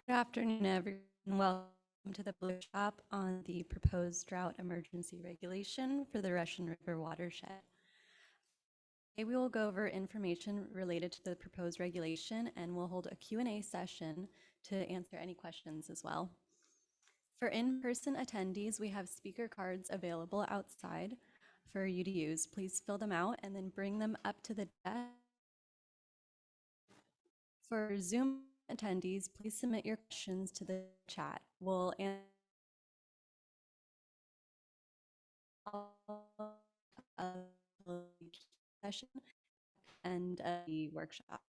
Good afternoon, everyone. Welcome to the workshop on the proposed drought emergency regulation for the Russian River watershed. Today we will go over information related to the proposed regulation, and we'll hold a Q&A session to answer any questions as well. For in-person attendees, we have speaker cards available outside for you to use. Please fill them out and then bring them up to the desk. For Zoom attendees, please submit your questions to the chat. We'll answer session and the workshop.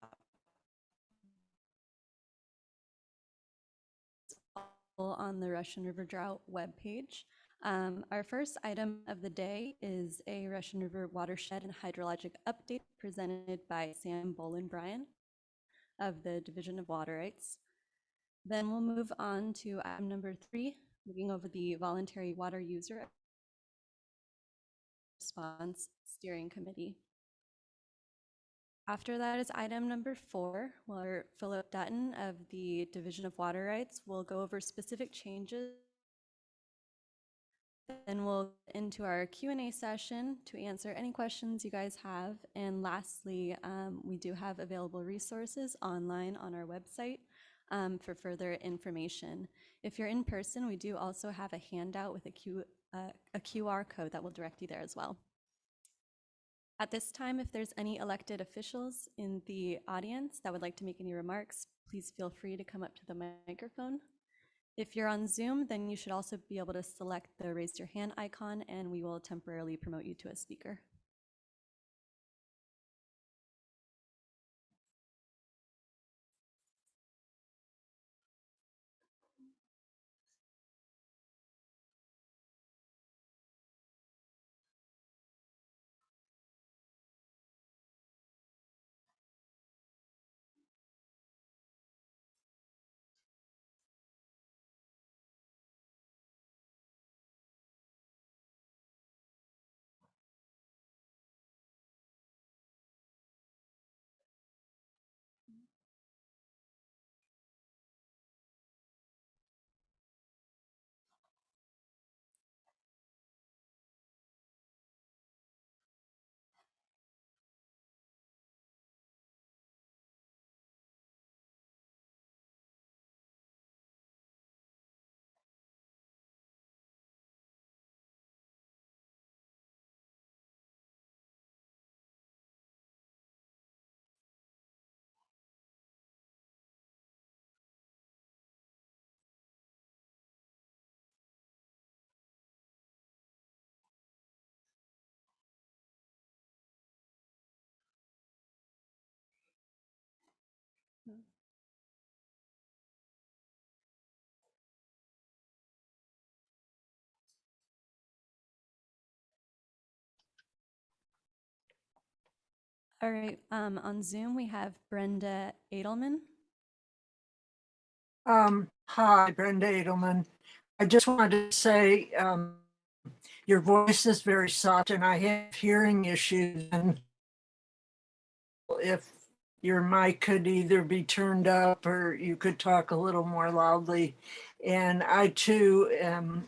On the Russian River Drought webpage. Our first item of the day is a Russian River watershed and hydrologic update presented by Sam Boland-Bryan of the Division of Water Rights. Then we'll move on to item number 3, moving over the Voluntary Water User Response Steering Committee. After that is item number 4, where Philip Dutton of the Division of Water Rights will go over specific changes. Then we'll get into our Q&A session to answer any questions you guys have. And lastly, we do have available resources online on our website for further information. If you're in person, we do also have a handout with a QR code that will direct you there as well. At this time, if there's any elected officials in the audience that would like to make any remarks, please feel free to come up to the microphone. If you're on Zoom, then you should also be able to select the raise your hand icon and we will temporarily promote you to a speaker. All right, on Zoom, we have Brenda Edelman. Hi, Brenda Edelman. I just wanted to say your voice is very soft and I have hearing issues, and if your mic could either be turned up or you could talk a little more loudly. And I too am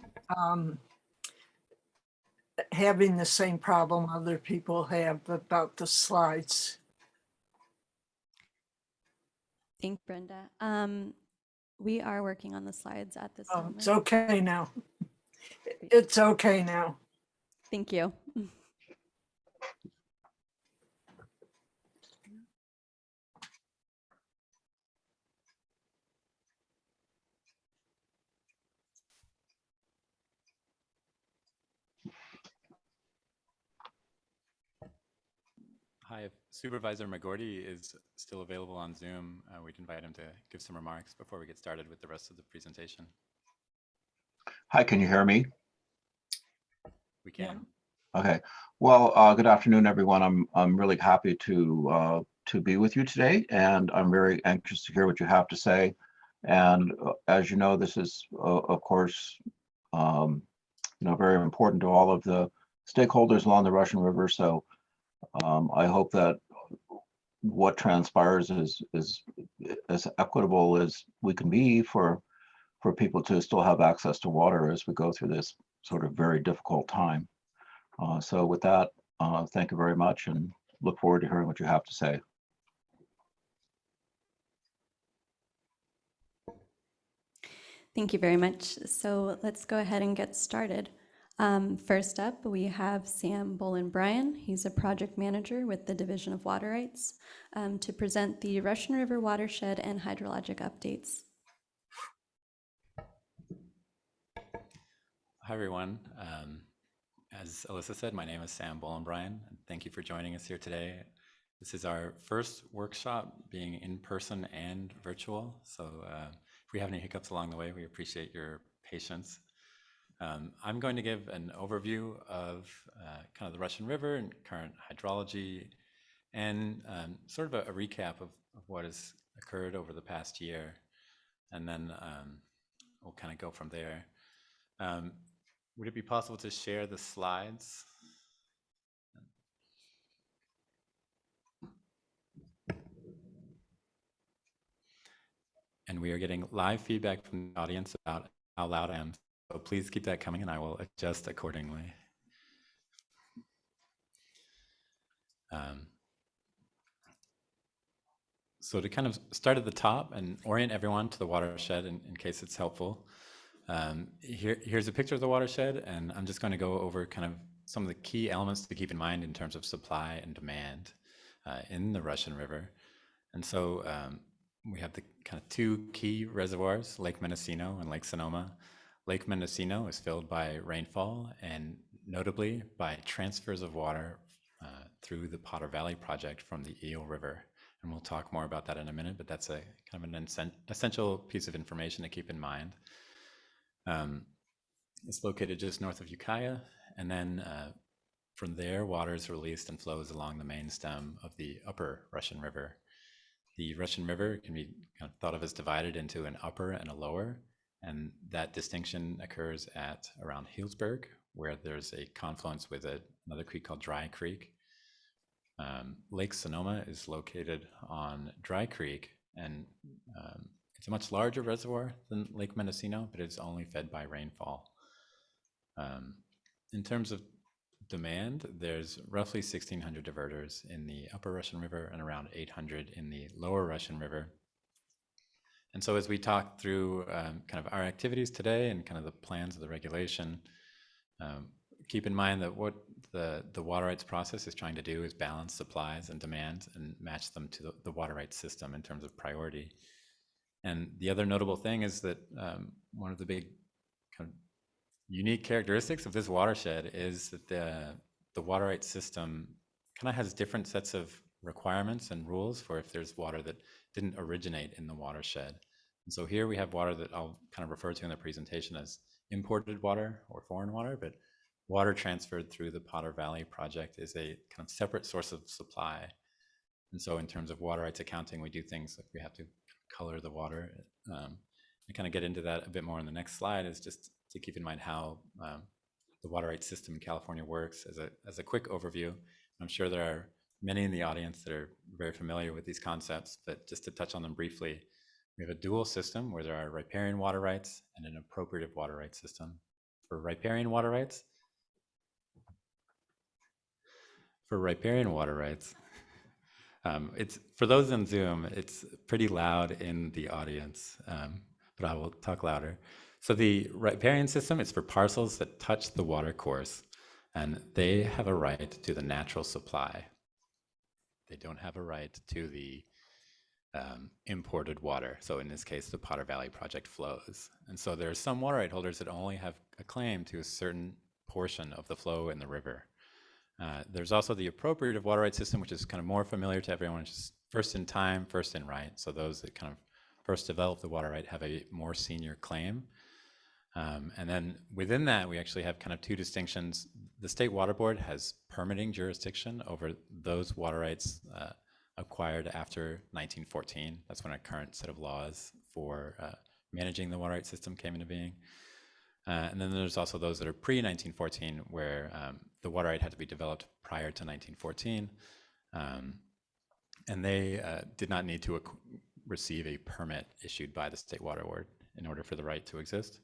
having the same problem other people have about the slides. Thank Brenda. We are working on the slides at this moment. It's okay now. It's okay now. Thank you. Hi, if Supervisor McGordy is still available on Zoom, we'd invite him to give some remarks before we get started with the rest of the presentation. Hi, can you hear me? We can. Yeah. Okay. Well, good afternoon, everyone. I'm really happy to be with you today, and I'm very anxious to hear what you have to say. And as you know, this is, of course, very important to all of the stakeholders along the Russian River. So I hope that what transpires is as equitable as we can be for people to still have access to water as we go through this sort of very difficult time. So with that, thank you very much and look forward to hearing what you have to say. Thank you very much. So let's go ahead and get started. First up, we have Sam Bolin-Bryan. He's a project manager with the Division of Water Rights to present the Russian River watershed and hydrologic updates. Hi, everyone. As Alyssa said, my name is Sam Bolin-Bryan. Thank you for joining us here today. This is our first workshop being in person and virtual. So if we have any hiccups along the way, we appreciate your patience. I'm going to give an overview of kind of the Russian River and current hydrology and sort of a recap of what has occurred over the past year. And then we'll kind of go from there. Would it be possible to share the slides? And we are getting live feedback from the audience about how loud I am. So please keep that coming and I will adjust accordingly. So to kind of start at the top and orient everyone to the watershed in case it's helpful. Here's a picture of the watershed, and I'm just going to go over kind of some of the key elements to keep in mind in terms of supply and demand in the Russian River. And so we have the kind of two key reservoirs, Lake Mendocino and Lake Sonoma. Lake Mendocino is filled by rainfall and notably by transfers of water through the Potter Valley project from the Eel River. And we'll talk more about that in a minute, but that's a kind of an essential piece of information to keep in mind. It's located just north of Ukiah, and then from there, water is released and flows along the main stem of the upper Russian River. The Russian River can be kind of thought of as divided into an upper and a lower, and that distinction occurs at around Healdsburg, where there's a confluence with another creek called Dry Creek. Lake Sonoma is located on Dry Creek, and it's a much larger reservoir than Lake Mendocino, but it's only fed by rainfall. In terms of demand, there's roughly 1,600 diverters in the upper Russian River and around 800 in the lower Russian River. And so as we talk through kind of our activities today and kind of the plans of the regulation, keep in mind that what the water rights process is trying to do is balance supplies and demand and match them to the water rights system in terms of priority. And the other notable thing is that one of the big kind of unique characteristics of this watershed is that the water rights system kind of has different sets of requirements and rules for if there's water that didn't originate in the watershed. And so here we have water that I'll kind of refer to in the presentation as imported water or foreign water, but water transferred through the Potter Valley project is a kind of separate source of supply. And so in terms of water rights accounting, we do things like we have to color the water. I kind of get into that a bit more in the next slide, is just to keep in mind how the water rights system in California works as a quick overview. I'm sure there are many in the audience that are very familiar with these concepts, but just to touch on them briefly, we have a dual system where there are riparian water rights and an appropriative water rights system. For riparian water rights, it's for those on Zoom, it's pretty loud in the audience, but I will talk louder. So the riparian system is for parcels that touch the water course, and they have a right to the natural supply. They don't have a right to the imported water. So in this case, the Potter Valley project flows. And so there are some water right holders that only have a claim to a certain portion of the flow in the river. There's also the appropriative water rights system, which is kind of more familiar to everyone, which is first in time, first in right. So those that kind of first develop the water right have a more senior claim. And then within that, we actually have kind of two distinctions. The State Water Board has permitting jurisdiction over those water rights acquired after 1914. That's when our current set of laws for managing the water rights system came into being. And then there's also those that are pre-1914, where the water right had to be developed prior to 1914. and they did not need to receive a permit issued by the State Water Board in order for the right to exist.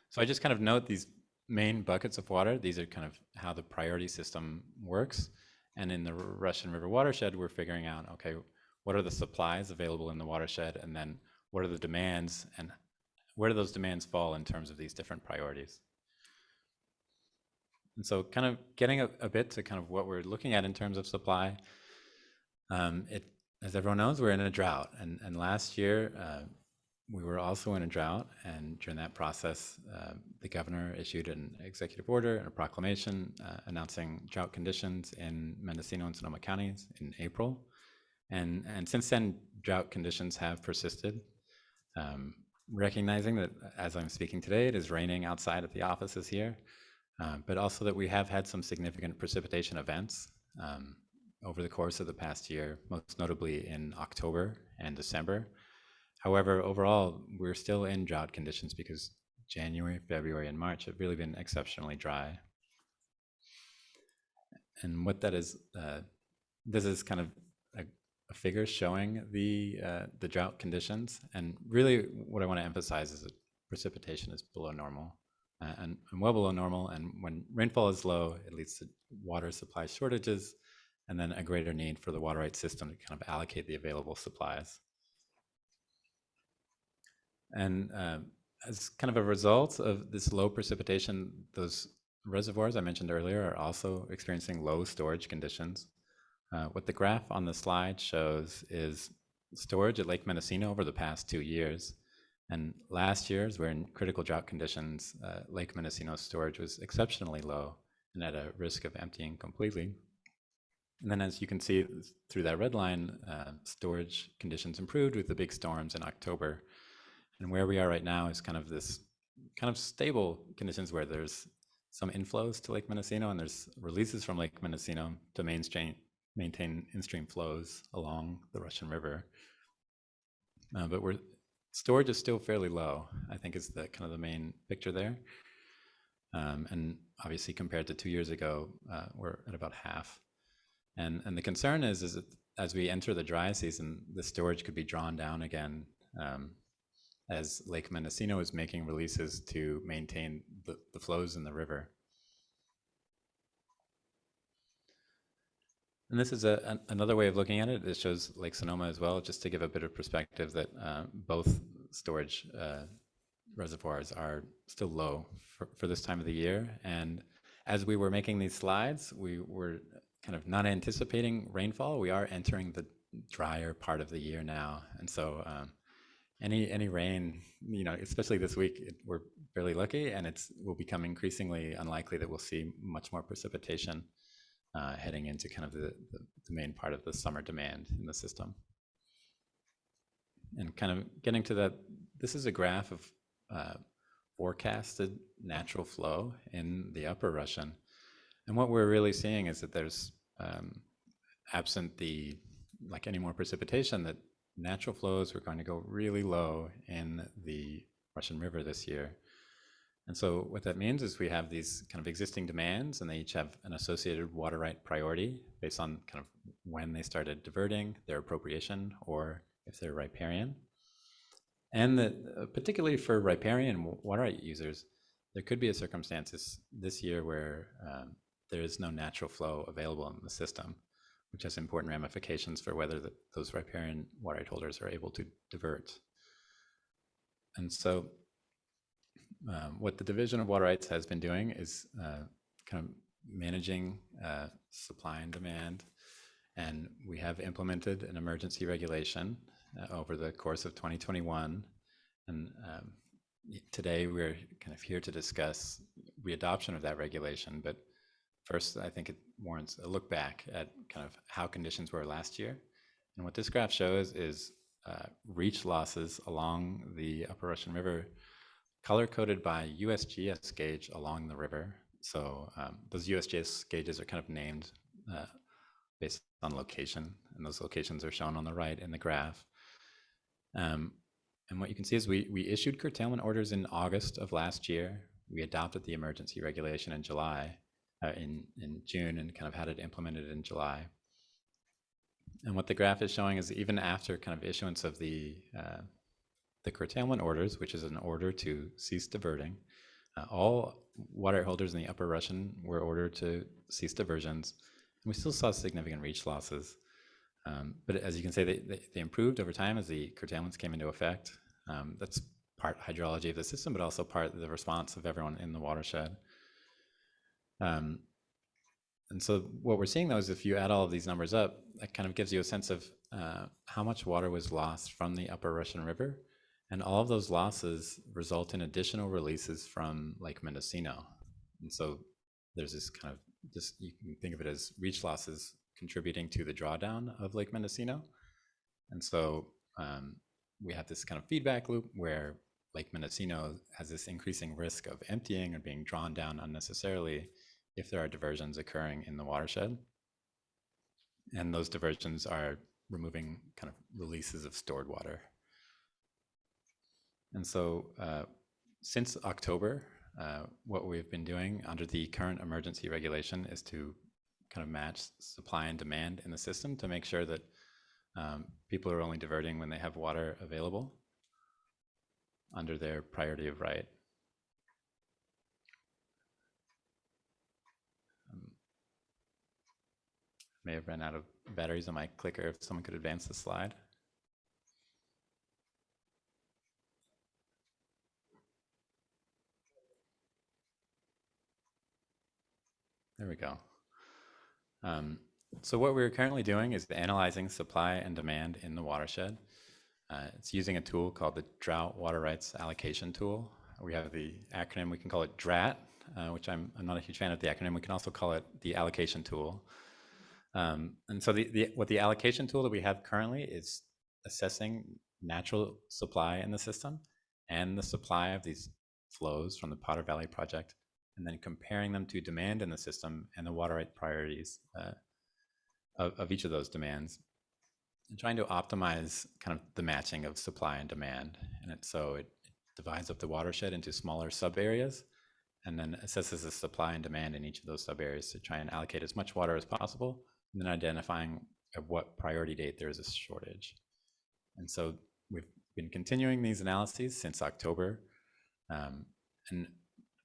So I just kind of note these main buckets of water. These are kind of how the priority system works. And in the Russian River watershed, we're figuring out, okay, what are the supplies available in the watershed, and then what are the demands, and where do those demands fall in terms of these different priorities? And so kind of getting a bit to kind of what we're looking at in terms of supply, as everyone knows, we're in a drought. And last year, we were also in a drought. And during that process, the governor issued an executive order and a proclamation announcing drought conditions in Mendocino and Sonoma counties in April. And since then, drought conditions have persisted. Recognizing that as I'm speaking today, it is raining outside at the offices here, but also that we have had some significant precipitation events over the course of the past year, most notably in October and December. However, overall, we're still in drought conditions because January, February, and March have really been exceptionally dry. And what that is, this is kind of a figure showing the drought conditions. And really what I want to emphasize is that precipitation is below normal and well below normal. And when rainfall is low, it leads to water supply shortages and then a greater need for the water rights system to kind of allocate the available supplies. And as kind of a result of this low precipitation, those reservoirs I mentioned earlier are also experiencing low storage conditions. What the graph on the slide shows is storage at Lake Mendocino over the past 2 years. And last year, as we're in critical drought conditions, Lake Mendocino storage was exceptionally low and at a risk of emptying completely. And then as you can see through that red line, storage conditions improved with the big storms in October. And where we are right now is kind of this kind of stable conditions where there's some inflows to Lake Mendocino and there's releases from Lake Mendocino to maintain in-stream flows along the Russian River. But storage is still fairly low, I think is the kind of the main picture there. And obviously compared to 2 years ago, we're at about half. And the concern is that as we enter the dry season, the storage could be drawn down again as Lake Mendocino is making releases to maintain the flows in the river. And this is another way of looking at it. It shows Lake Sonoma as well, just to give a bit of perspective that both storage reservoirs are still low for this time of the year. And as we were making these slides, we were kind of not anticipating rainfall. We are entering the drier part of the year now. And so any rain, especially this week, we're fairly lucky, and it will become increasingly unlikely that we'll see much more precipitation heading into kind of the main part of the summer demand in the system. And kind of getting to that, this is a graph of forecasted natural flow in the Upper Russian. And what we're really seeing is that there's, absent any more precipitation, that natural flows are going to go really low in the Russian River this year. And so what that means is we have these kind of existing demands, and they each have an associated water right priority based on kind of when they started diverting, their appropriation, or if they're riparian. And that particularly for riparian water right users, there could be a circumstances this year where there is no natural flow available in the system, which has important ramifications for whether those riparian water right holders are able to divert. And so what the Division of Water Rights has been doing is kind of managing supply and demand. And we have implemented an emergency regulation over the course of 2021. And today we're kind of here to discuss readoption of that regulation. But first, I think it warrants a look back at kind of how conditions were last year. And what this graph shows is reach losses along the Upper Russian River, color-coded by USGS gauge along the river. So those USGS gauges are kind of named based on location, and those locations are shown on the right in the graph. And what you can see is we issued curtailment orders in August of last year. We adopted the emergency regulation in July, in June, and kind of had it implemented in July. And what the graph is showing is even after kind of issuance of the curtailment orders, which is an order to cease diverting, all water right holders in the Upper Russian were ordered to cease diversions. And we still saw significant reach losses. But as you can say, they improved over time as the curtailments came into effect. That's part hydrology of the system, but also part of the response of everyone in the watershed. And so what we're seeing, though, is if you add all of these numbers up, that kind of gives you a sense of how much water was lost from the Upper Russian River. And all of those losses result in additional releases from Lake Mendocino. And so there's this kind of, you can think of it as reach losses contributing to the drawdown of Lake Mendocino. And so we have this kind of feedback loop where Lake Mendocino has this increasing risk of emptying or being drawn down unnecessarily if there are diversions occurring in the watershed. And those diversions are removing kind of releases of stored water. And so since October, what we've been doing under the current emergency regulation is to kind of match supply and demand in the system to make sure that people are only diverting when they have water available under their priority of right. May have run out of batteries on my clicker. If someone could advance the slide. There we go. So what we're currently doing is analyzing supply and demand in the watershed. It's using a tool called the Drought Water Rights Allocation Tool. We have the acronym, we can call it DRAT, which I'm not a huge fan of the acronym. We can also call it the allocation tool. And so what the allocation tool that we have currently is assessing natural supply in the system and the supply of these flows from the Potter Valley project, and then comparing them to demand in the system and the water right priorities of each of those demands, and trying to optimize kind of the matching of supply and demand. And so it divides up the watershed into smaller sub areas and then assesses the supply and demand in each of those sub areas to try and allocate as much water as possible, and then identifying at what priority date there is a shortage. And so we've been continuing these analyses since October. And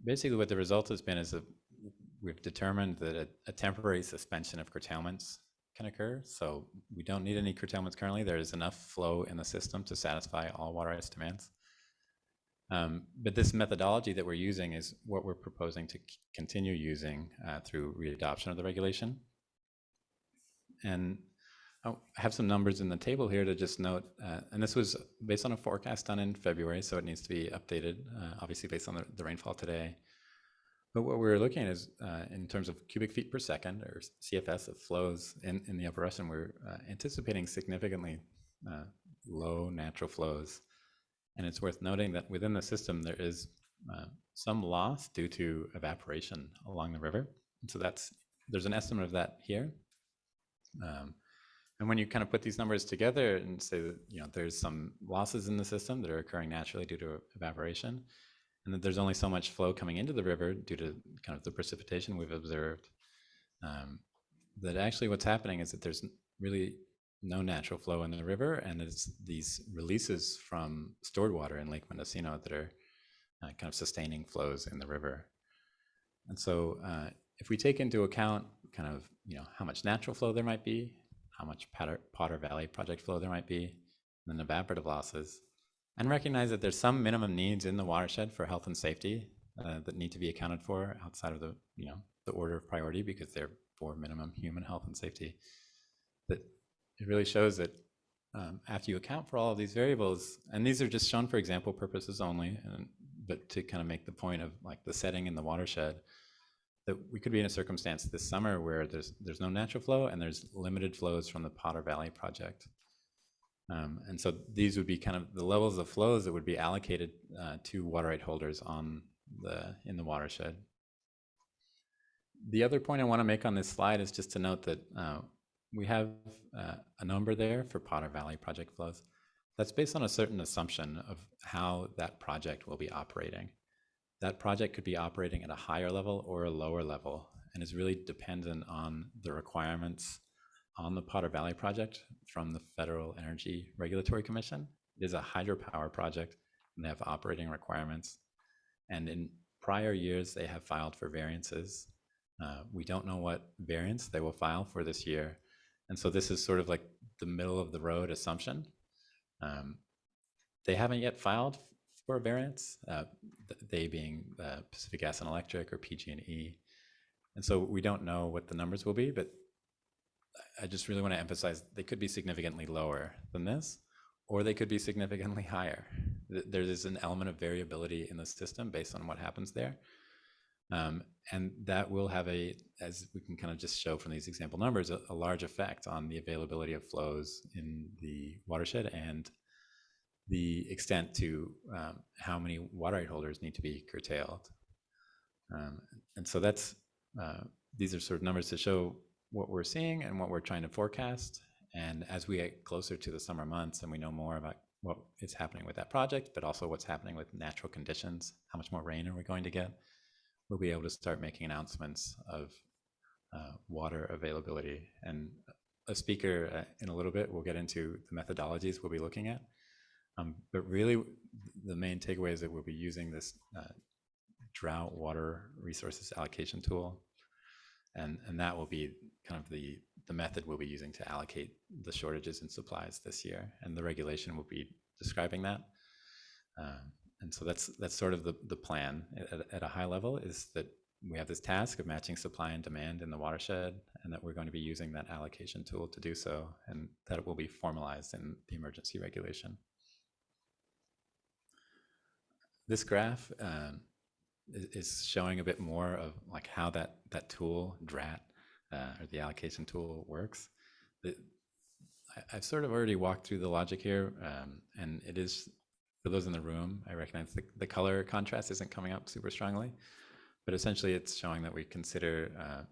basically what the result has been is that we've determined that a temporary suspension of curtailments can occur. So we don't need any curtailments currently. There is enough flow in the system to satisfy all water rights demands. But this methodology that we're using is what we're proposing to continue using through readoption of the regulation. And I have some numbers in the table here to just note, and this was based on a forecast done in February, so it needs to be updated, obviously based on the rainfall today. But what we're looking at is in terms of cubic feet per second, or CFS, of flows in the Upper Russian, we're anticipating significantly low natural flows. And it's worth noting that within the system, there is some loss due to evaporation along the river. And so there's an estimate of that here. And when you kind of put these numbers together and say that, there's some losses in the system that are occurring naturally due to evaporation, and that there's only so much flow coming into the river due to kind of the precipitation we've observed, that actually what's happening is that there's really no natural flow in the river, and it's these releases from stored water in Lake Mendocino that are kind of sustaining flows in the river. And so if we take into account kind of, how much natural flow there might be, how much Potter Valley project flow there might be, and then evaporative losses, and recognize that there's some minimum needs in the watershed for health and safety that need to be accounted for outside of the, the order of priority, because they're for minimum human health and safety, that it really shows that after you account for all of these variables, and these are just shown for example purposes only, but to kind of make the point of like the setting in the watershed, that we could be in a circumstance this summer where there's no natural flow and there's limited flows from the Potter Valley project. And so these would be kind of the levels of flows that would be allocated to water right holders in the watershed. The other point I want to make on this slide is just to note that we have a number there for Potter Valley project flows. That's based on a certain assumption of how that project will be operating. That project could be operating at a higher level or a lower level, and is really dependent on the requirements on the Potter Valley project from the Federal Energy Regulatory Commission. It is a hydropower project, and they have operating requirements. And in prior years, they have filed for variances. We don't know what variance they will file for this year. And so this is sort of like the middle of the road assumption. They haven't yet filed for a variance, they being Pacific Gas and Electric or PG&E. And so we don't know what the numbers will be, but I just really want to emphasize they could be significantly lower than this, or they could be significantly higher. There is an element of variability in the system based on what happens there. And that will have as we can kind of just show from these example numbers, a large effect on the availability of flows in the watershed and the extent to how many water right holders need to be curtailed. And so these are sort of numbers to show what we're seeing and what we're trying to forecast. And as we get closer to the summer months and we know more about what is happening with that project, but also what's happening with natural conditions, how much more rain are we going to get, we'll be able to start making announcements of water availability. And a speaker in a little bit will get into the methodologies we'll be looking at. But really, the main takeaway is that we'll be using this drought water resources allocation tool. And that will be kind of the method we'll be using to allocate the shortages in supplies this year. And the regulation will be describing that. And so that's sort of the plan at a high level, is that we have this task of matching supply and demand in the watershed, and that we're going to be using that allocation tool to do so, and that it will be formalized in the emergency regulation. This graph is showing a bit more of like how that tool, Drought, or the allocation tool works. I've sort of already walked through the logic here, and it is, for those in the room, I recognize the color contrast isn't coming up super strongly, but essentially it's showing that we consider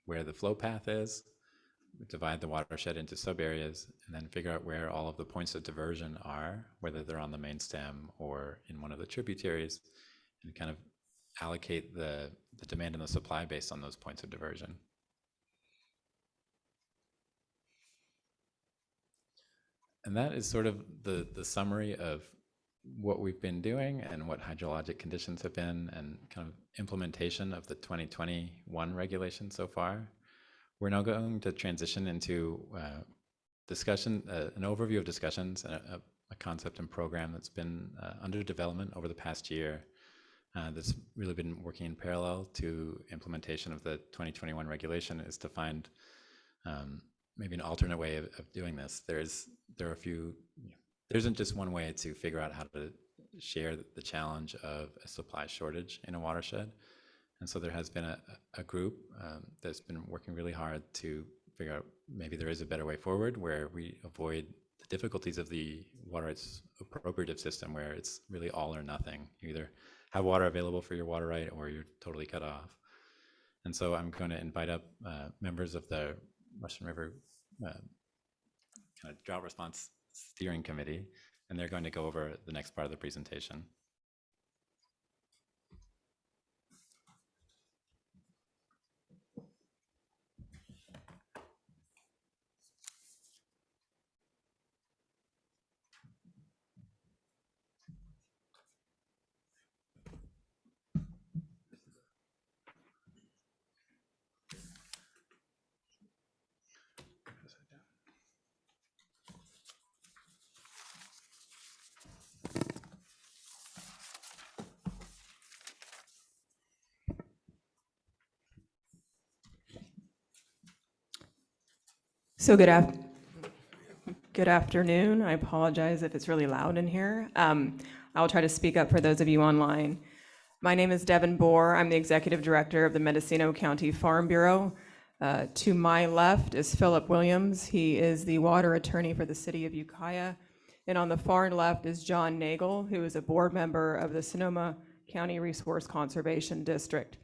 where the flow path is, divide the watershed into sub areas, and then figure out where all of the points of diversion are, whether they're on the main stem or in one of the tributaries, and kind of allocate the demand and the supply based on those points of diversion. And that is sort of the summary of what we've been doing and what hydrologic conditions have been, and kind of implementation of the 2021 regulation so far. We're now going to transition into discussion, an overview of discussions, a concept and program that's been under development over the past year, that's really been working in parallel to implementation of the 2021 regulation, is to find maybe an alternate way of doing this. There are a few, there isn't just one way to figure out how to share the challenge of a supply shortage in a watershed. And so there has been a group that's been working really hard to figure out maybe there is a better way forward where we avoid the difficulties of the water rights appropriative system, where it's really all or nothing. You either have water available for your water right or you're totally cut off. And so I'm going to invite up members of the Russian River kind of drought response steering committee, and they're going to go over the next part of the presentation. So good afternoon. I apologize if it's really loud in here. I'll try to speak up for those of you online. My name is Devin Bohr. I'm the Executive Director of the Mendocino County Farm Bureau. To my left is Philip Williams. He is the water attorney for the city of Ukiah. And on the far left is John Nagel, who is a board member of the Sonoma County Resource Conservation District.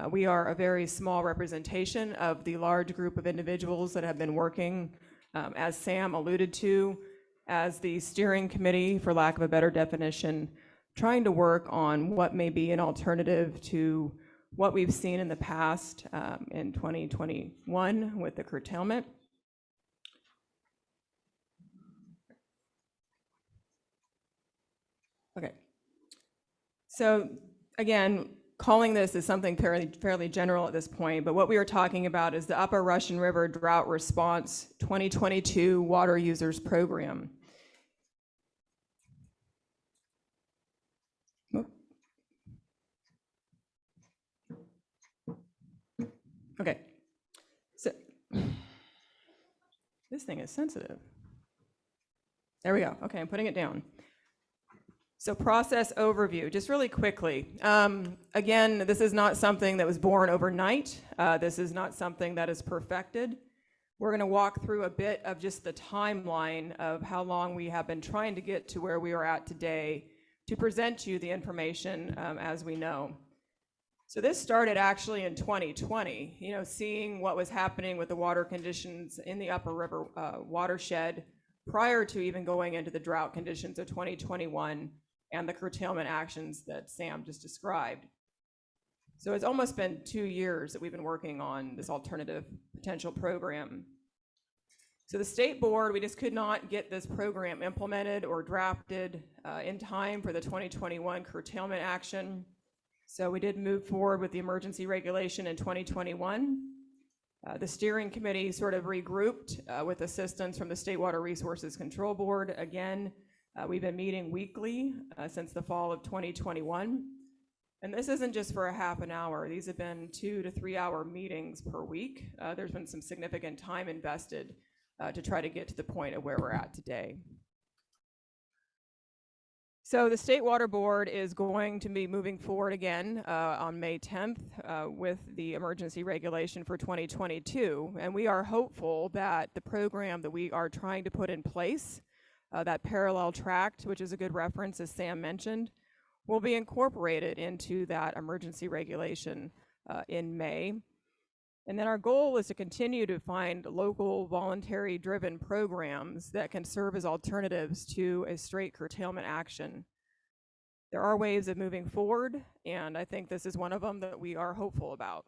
We are a very small representation of the large group of individuals that have been working, as Sam alluded to, as the steering committee, for lack of a better definition, trying to work on what may be an alternative to what we've seen in the past in 2021 with the curtailment. Okay. So again, calling this is something fairly general at this point, but what we are talking about is the Upper Russian River Drought Response 2022 Water Users Program. Okay, so this thing is sensitive. There we go. Okay, I'm putting it down. So process overview, just really quickly. Again, this is not something that was born overnight. This is not something that is perfected. We're gonna walk through a bit of just the timeline of how long we have been trying to get to where we are at today to present you the information as we know. So this started actually in 2020, seeing what was happening with the water conditions in the Upper River watershed prior to even going into the drought conditions of 2021 and the curtailment actions that Sam just described. So it's almost been 2 years that we've been working on this alternative potential program. So the state board, we just could not get this program implemented or drafted in time for the 2021 curtailment action. So we did move forward with the emergency regulation in 2021. The steering committee sort of regrouped with assistance from the State Water Resources Control Board. Again, we've been meeting weekly since the fall of 2021. And this isn't just for a half an hour. These have been 2 to 3 hour meetings per week. There's been some significant time invested to try to get to the point of where we're at today. So the State Water Board is going to be moving forward again on May 10th with the emergency regulation for 2022. And we are hopeful that the program that we are trying to put in place, that parallel tract, which is a good reference, as Sam mentioned, will be incorporated into that emergency regulation in May. And then our goal is to continue to find local voluntary driven programs that can serve as alternatives to a straight curtailment action. There are ways of moving forward, and I think this is one of them that we are hopeful about.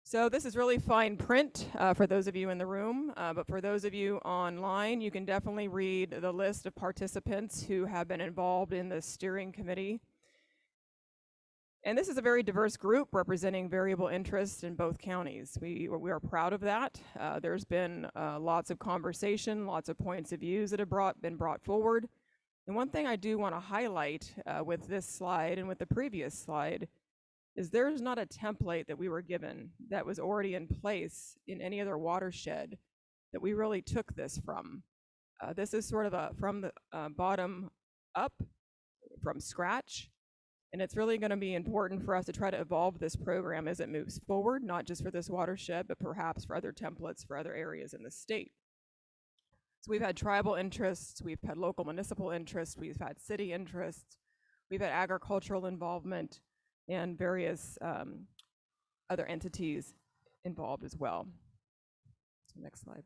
So this is really fine print for those of you in the room, but for those of you online, you can definitely read the list of participants who have been involved in the steering committee. And this is a very diverse group representing variable interests in both counties. We are proud of that. There's been lots of conversation, lots of points of views that have been brought forward. And one thing I do want to highlight with this slide and with the previous slide is there's not a template that we were given that was already in place in any other watershed that we really took this from. This is sort of from the bottom up, from scratch. And it's really going to be important for us to try to evolve this program as it moves forward, not just for this watershed, but perhaps for other templates for other areas in the state. So we've had tribal interests, we've had local municipal interests, we've had city interests, we've had agricultural involvement, and various other entities involved as well. So next slide.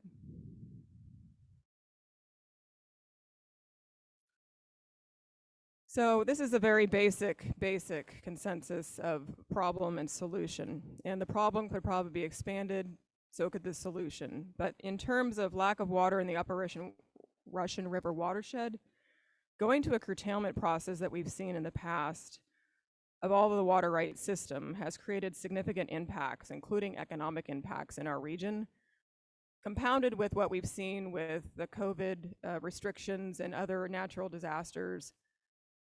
So this is a very basic consensus of problem and solution. And the problem could probably be expanded, so could the solution. But in terms of lack of water in the Upper Russian River watershed, going to a curtailment process that we've seen in the past of all of the water rights system has created significant impacts, including economic impacts in our region, compounded with what we've seen with the COVID restrictions and other natural disasters.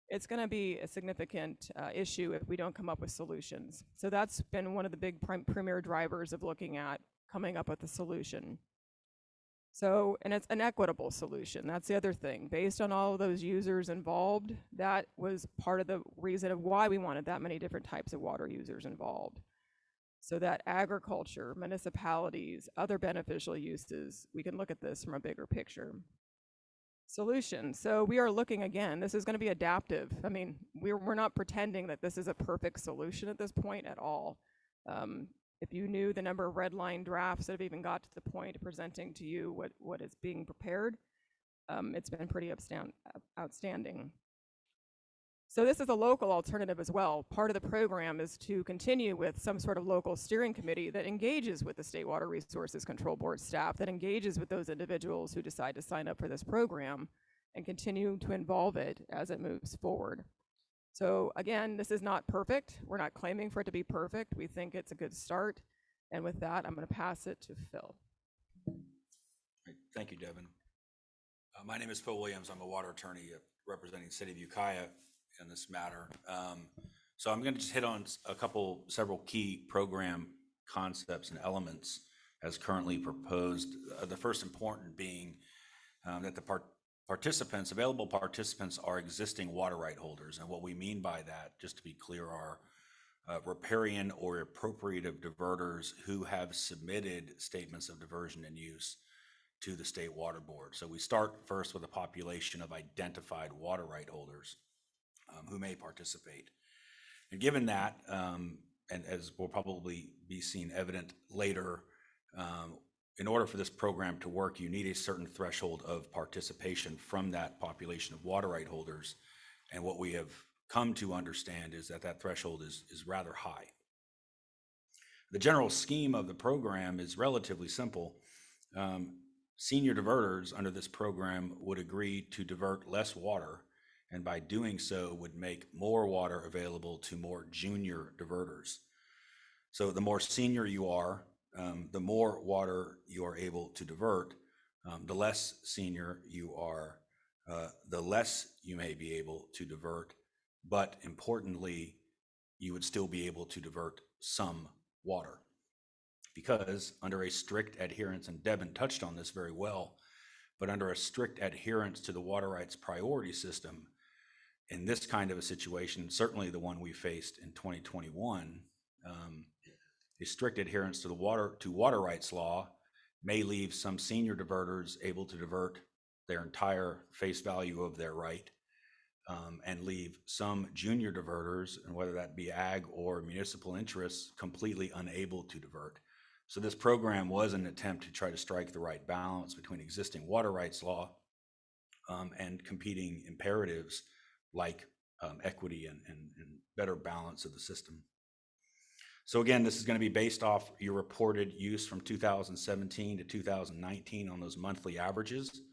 It's going to be a significant issue if we don't come up with solutions. So that's been one of the big premier drivers of looking at coming up with a solution. So, and it's an equitable solution. That's the other thing. Based on all of those users involved, that was part of the reason of why we wanted that many different types of water users involved. So that agriculture, municipalities, other beneficial uses, we can look at this from a bigger picture. Solution. So we are looking again, this is going to be adaptive. I mean, we're not pretending that this is a perfect solution at this point at all. If you knew the number of red line drafts that have even got to the point of presenting to you what is being prepared, it's been pretty outstanding. So this is a local alternative as well. Part of the program is to continue with some sort of local steering committee that engages with the State Water Resources Control Board staff, that engages with those individuals who decide to sign up for this program and continue to involve it as it moves forward. So again, this is not perfect. We're not claiming for it to be perfect. We think it's a good start. And with that, I'm going to pass it to Phil. Great. Thank you, Devin. My name is Phil Williams. I'm a water attorney representing the city of Ukiah in this matter. So I'm going to just hit on several key program concepts and elements as currently proposed. The first important being that the available participants are existing water right holders. And what we mean by that, just to be clear, are riparian or appropriative diverters who have submitted statements of diversion and use to the State Water Board. So we start first with a population of identified water right holders who may participate. And given that, and as will probably be seen evident later, in order for this program to work, you need a certain threshold of participation from that population of water right holders. And what we have come to understand is that that threshold is rather high. The general scheme of the program is relatively simple. Senior diverters under this program would agree to divert less water, and by doing so would make more water available to more junior diverters. So the more senior you are, the more water you are able to divert. The less senior you are, the less you may be able to divert, but importantly, you would still be able to divert some water. Because under a strict adherence, and Devin touched on this very well, but under a strict adherence to the water rights priority system, in this kind of a situation, certainly the one we faced in 2021, a strict adherence to the water rights law may leave some senior diverters able to divert their entire face value of their right, and leave some junior diverters, and whether that be ag or municipal interests, completely unable to divert. So this program was an attempt to try to strike the right balance between existing water rights law and competing imperatives like equity and better balance of the system. So again, this is going to be based off your reported use from 2017 to 2019 on those monthly averages.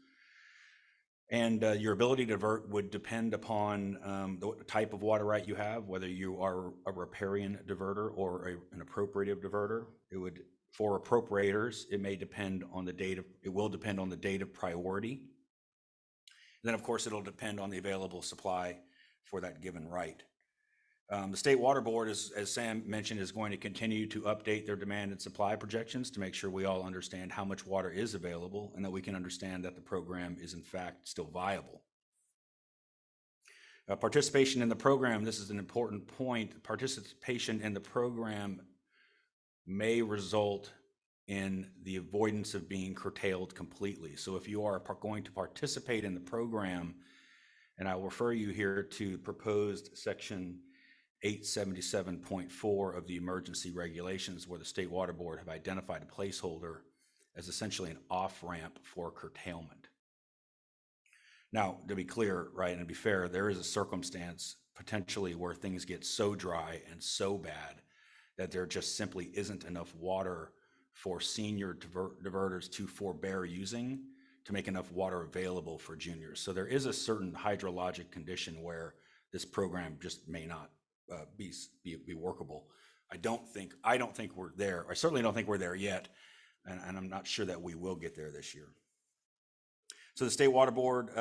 And your ability to divert would depend upon the type of water right you have, whether you are a riparian diverter or an appropriative diverter. It would, for appropriators, it may depend on the date of, it will depend on the date of priority. And then of course, it'll depend on the available supply for that given right. The State Water Board, as Sam mentioned, is going to continue to update their demand and supply projections to make sure we all understand how much water is available and that we can understand that the program is in fact still viable. Participation in the program, this is an important point. Participation in the program may result in the avoidance of being curtailed completely. So if you are going to participate in the program, and I will refer you here to proposed section 877.4 of the emergency regulations, where the State Water Board have identified a placeholder as essentially an off-ramp for curtailment. Now, to be clear, right, and to be fair, there is a circumstance potentially where things get so dry and so bad that there just simply isn't enough water for senior diverters to forbear using to make enough water available for juniors. So there is a certain hydrologic condition where this program just may not be workable. I don't think we're there. I certainly don't think we're there yet, and I'm not sure that we will get there this year. So the State Water Board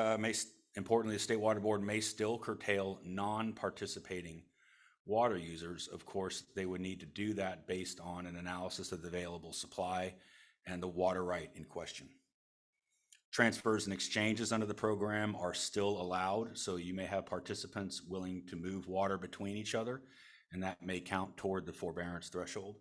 importantly, the State Water Board may still curtail non-participating water users. Of course, they would need to do that based on an analysis of the available supply and the water right in question. Transfers and exchanges under the program are still allowed, so you may have participants willing to move water between each other, and that may count toward the forbearance threshold.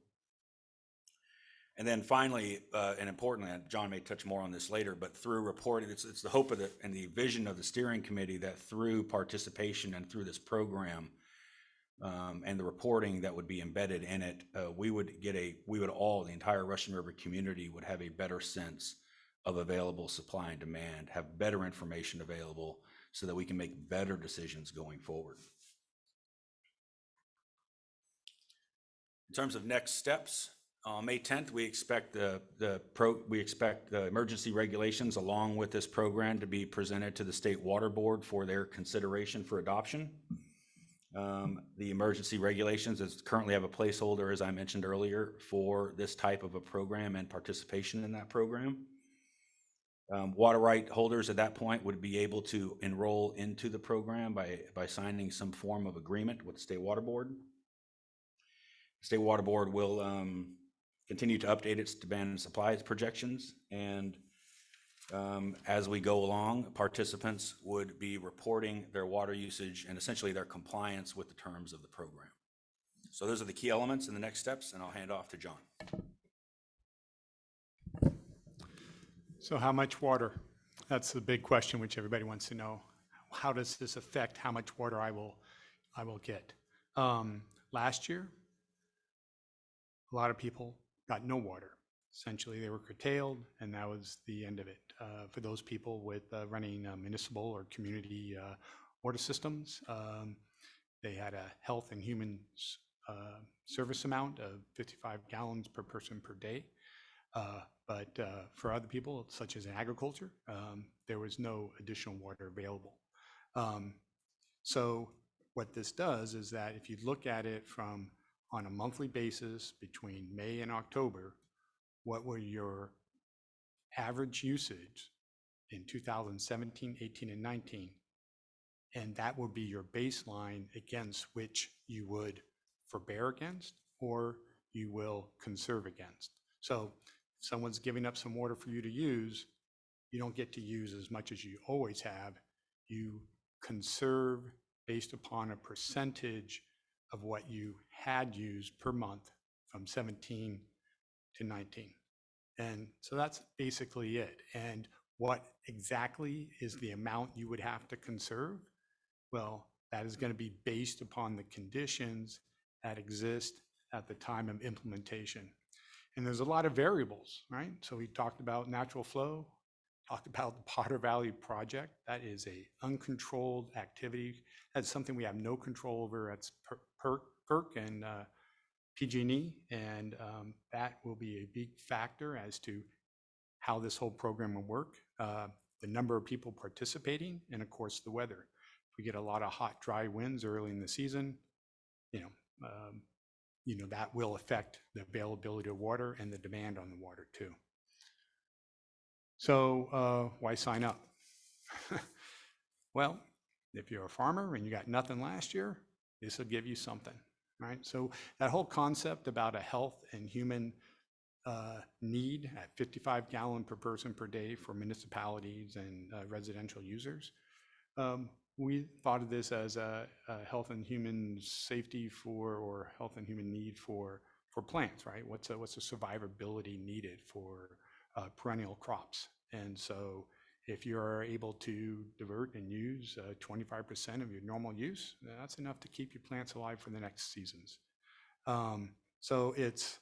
And then finally, and importantly, John may touch more on this later, but through reporting, it's the hope of and the vision of the steering committee that through participation and through this program and the reporting that would be embedded in it, the entire Russian River community would have a better sense of available supply and demand, have better information available so that we can make better decisions going forward. In terms of next steps, On May 10th, we expect the emergency regulations along with this program to be presented to the State Water Board for their consideration for adoption. The emergency regulations currently have a placeholder, as I mentioned earlier, for this type of a program and participation in that program. Water right holders at that point would be able to enroll into the program by signing some form of agreement with the State Water Board. The State Water Board will continue to update its demand and supply projections, and as we go along, participants would be reporting their water usage and essentially their compliance with the terms of the program. So those are the key elements and the next steps, and I'll hand off to John. So how much water? That's the big question which everybody wants to know. How does this affect how much water I will get? Last year, a lot of people got no water. Essentially, they were curtailed, and that was the end of it. For those people with running municipal or community water systems, they had a health and human service amount of 55 gallons per person per day. But for other people, such as in agriculture, there was no additional water available. So what this does is that if you look at it from on a monthly basis between May and October, what were your average usage in 2017, 18, and 19? And that would be your baseline against which you would forbear against or you will conserve against. So if someone's giving up some water for you to use, you don't get to use as much as you always have. You conserve based upon a percentage of what you had used per month from 17 to 19. And so that's basically it. And what exactly is the amount you would have to conserve? Well, that is going to be based upon the conditions that exist at the time of implementation. And there's a lot of variables, right? So we talked about natural flow, talked about the Potter Valley project. That is a uncontrolled activity. That's something we have no control over. That's PERC and PG&E, and that will be a big factor as to how this whole program will work. The number of people participating, and of course the weather. If we get a lot of hot, dry winds early in the season, that will affect the availability of water and the demand on the water too. So why sign up? Well, if you're a farmer and you got nothing last year, this will give you something, right? So that whole concept about a health and human need at 55 gallon per person per day for municipalities and residential users, we thought of this as a health and human safety or health and human need for plants, right? What's the survivability needed for perennial crops? And so if you're able to divert and use 25% of your normal use, that's enough to keep your plants alive for the next seasons. So it's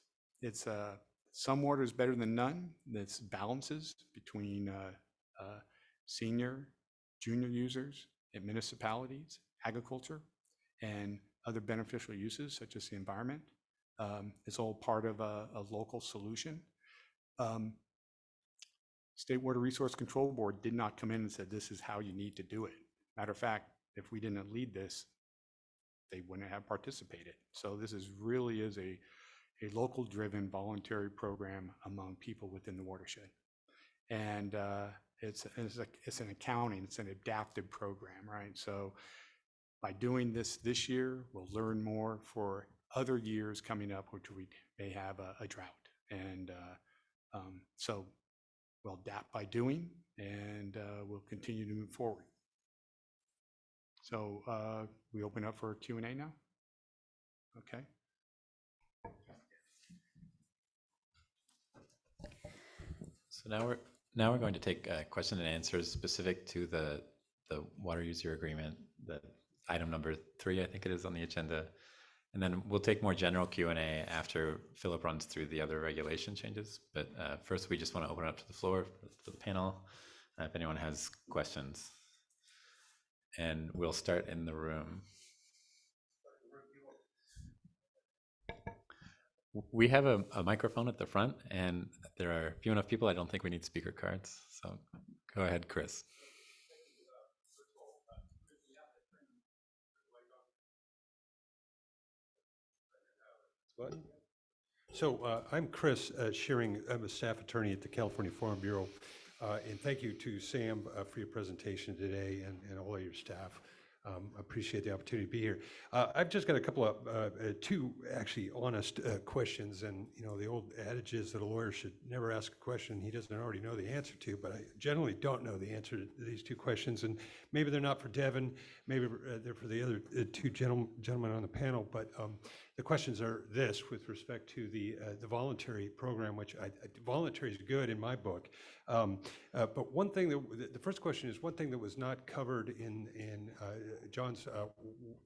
some water is better than none. This balances between senior, junior users in municipalities, agriculture, and other beneficial uses such as the environment. It's all part of a local solution. State Water Resource Control Board did not come in and said, this is how you need to do it. Matter of fact, if we didn't lead this, they wouldn't have participated. So this really is a local driven voluntary program among people within the watershed. And it's an accounting, it's an adaptive program, right? So by doing this year, we'll learn more for other years coming up, which we may have a drought. And so we'll adapt by doing, and we'll continue to move forward. So we open up for Q&A now? Okay. So now we're going to take question and answers specific to the water user agreement, the item number 3, I think it is on the agenda. And then we'll take more general Q&A after Philip runs through the other regulation changes. But first, we just want to open it up to the floor for the panel, if anyone has questions. And we'll start in the room. We have a microphone at the front, and there are few enough people. I don't think we need speaker cards. So go ahead, Chris. So I'm Chris Shearing. I'm a staff attorney at the California Farm Bureau. And thank you to Sam for your presentation today and all of your staff. I appreciate the opportunity to be here. I've just got a couple of, two actually honest questions. And, you know, the old adage is that a lawyer should never ask a question he doesn't already know the answer to, but I generally don't know the answer to these two questions. And maybe they're not for Devin, maybe they're for the other two gentlemen on the panel. But the questions are this with respect to the voluntary program, which voluntary is good in my book. But one thing that the first question is one thing that was not covered in John's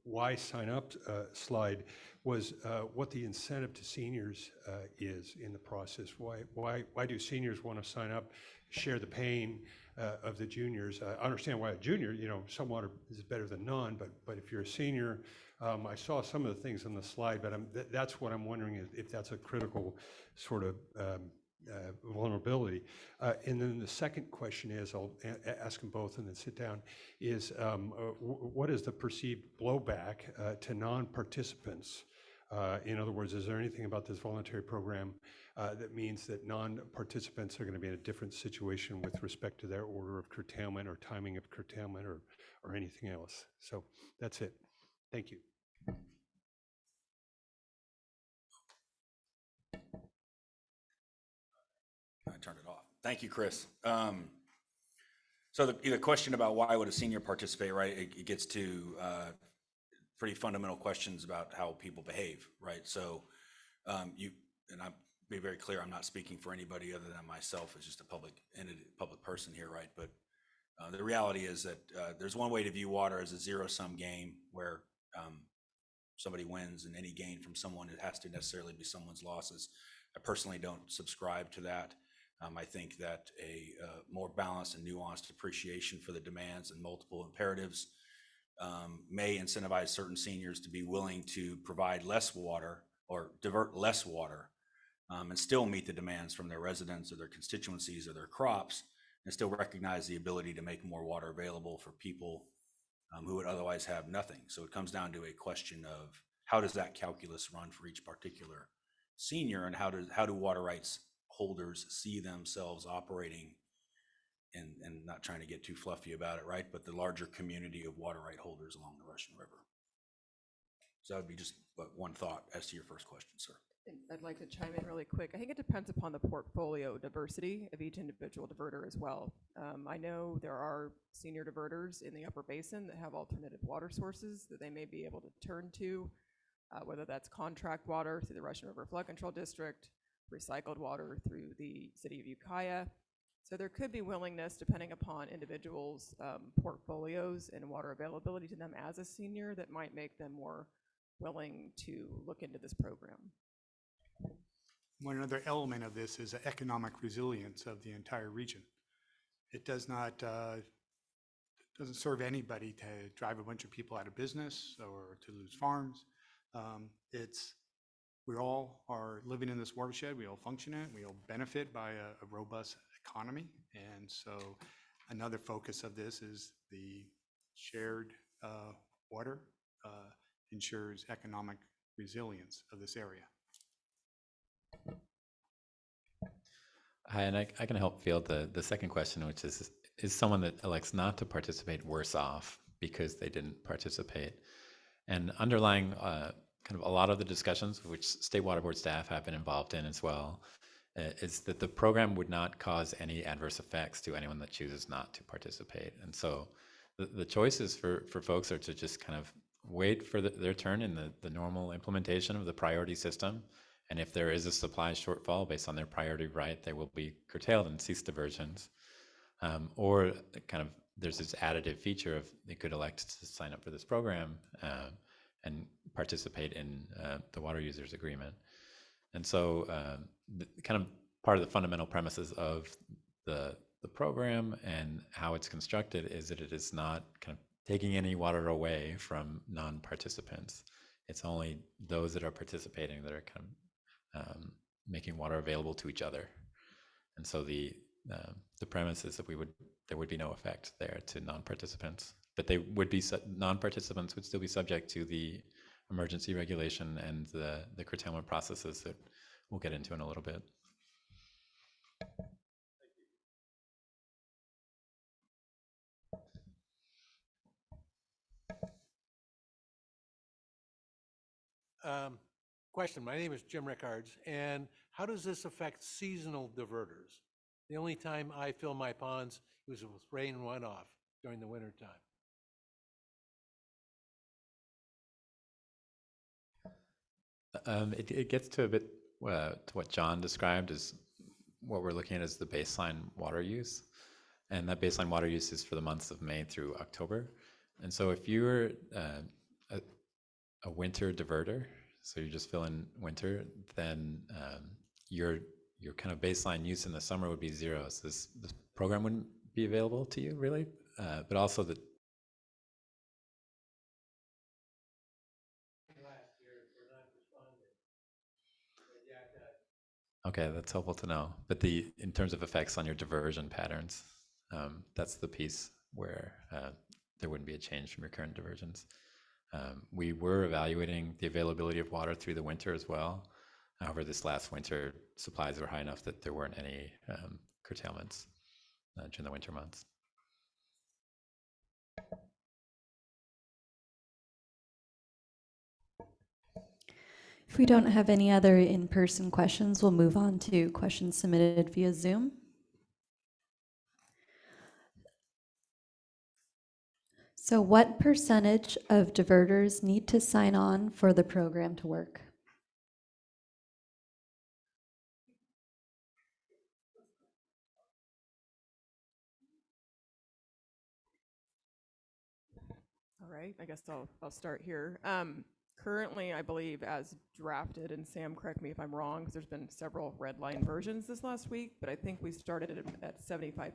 why sign up slide was what the incentive to seniors is in the process. Why do seniors want to sign up, share the pain of the juniors? I understand why a junior, you know, some water is better than none, but if you're a senior, I saw some of the things on the slide, but that's what I'm wondering if that's a critical sort of vulnerability. And then the second question is, I'll ask them both and then sit down, is what is the perceived blowback to non-participants? In other words, is there anything about this voluntary program that means that non-participants are going to be in a different situation with respect to their order of curtailment or timing of curtailment or anything else? So that's it. Thank you. I turned it off. Thank you, Chris. So the question about why would a senior participate, right? It gets to pretty fundamental questions about how people behave, right? So and I'll be very clear, I'm not speaking for anybody other than myself as just a public entity, public person here, right? But the reality is that there's one way to view water as a zero-sum game where somebody wins and any gain from someone, it has to necessarily be someone's losses. I personally don't subscribe to that. I think that a more balanced and nuanced appreciation for the demands and multiple imperatives may incentivize certain seniors to be willing to provide less water or divert less water and still meet the demands from their residents or their constituencies or their crops, and still recognize the ability to make more water available for people who would otherwise have nothing. So it comes down to a question of how does that calculus run for each particular senior, and how do water rights holders see themselves operating, and not trying to get too fluffy about it, right? But the larger community of water right holders along the Russian River. So that would be just one thought as to your first question, sir. I'd like to chime in really quick. I think it depends upon the portfolio diversity of each individual diverter as well. I know there are senior diverters in the upper basin that have alternative water sources that they may be able to turn to, whether that's contract water through the Russian River Flood Control District, recycled water through the city of Ukiah. So there could be willingness, depending upon individuals' portfolios and water availability to them as a senior, that might make them more willing to look into this program. One other element of this is the economic resilience of the entire region. It does not, doesn't serve anybody to drive a bunch of people out of business or to lose farms. We all are living in this watershed, we all function in it, we all benefit by a robust economy. And so another focus of this is the shared water ensures economic resilience of this area. Hi, and I can help field the second question, which is someone that elects not to participate worse off because they didn't participate? And underlying kind of a lot of the discussions, which State Water Board staff have been involved in as well, is that the program would not cause any adverse effects to anyone that chooses not to participate. And so the choices for folks are to just kind of wait for their turn in the normal implementation of the priority system. And if there is a supply shortfall based on their priority right, they will be curtailed and cease diversions. Or kind of there's this additive feature of they could elect to sign up for this program and participate in the water users agreement. And so kind of part of the fundamental premises of the program and how it's constructed is that it is not kind of taking any water away from non-participants. It's only those that are participating that are kind making water available to each other. And so the premise is that there would be no effect there to non-participants, but they would be non-participants would still be subject to the emergency regulation and the curtailment processes that we'll get into in a little bit. Question, my name is Jim Rickards, and how does this affect seasonal diverters? The only time I fill my ponds was with rain runoff during the winter time. It gets to a bit to what John described as what we're looking at as the baseline water use. And that baseline water use is for the months of May through October. And so if you're a winter diverter, so you just fill in winter, then your kind of baseline use in the summer would be zero. So this program wouldn't be available to you, really, but also the Okay, that's helpful to know. But in terms of effects on your diversion patterns, that's the piece where there wouldn't be a change from your current diversions. We were evaluating the availability of water through the winter as well. However, this last winter, supplies were high enough that there weren't any curtailments during the winter months. If we don't have any other in-person questions, we'll move on to questions submitted via Zoom. So what percentage of diverters need to sign on for the program to work? All right, I guess I'll start here. Currently, I believe as drafted, and Sam, correct me if I'm wrong, because there's been several red line versions this last week, but I think we started at 75%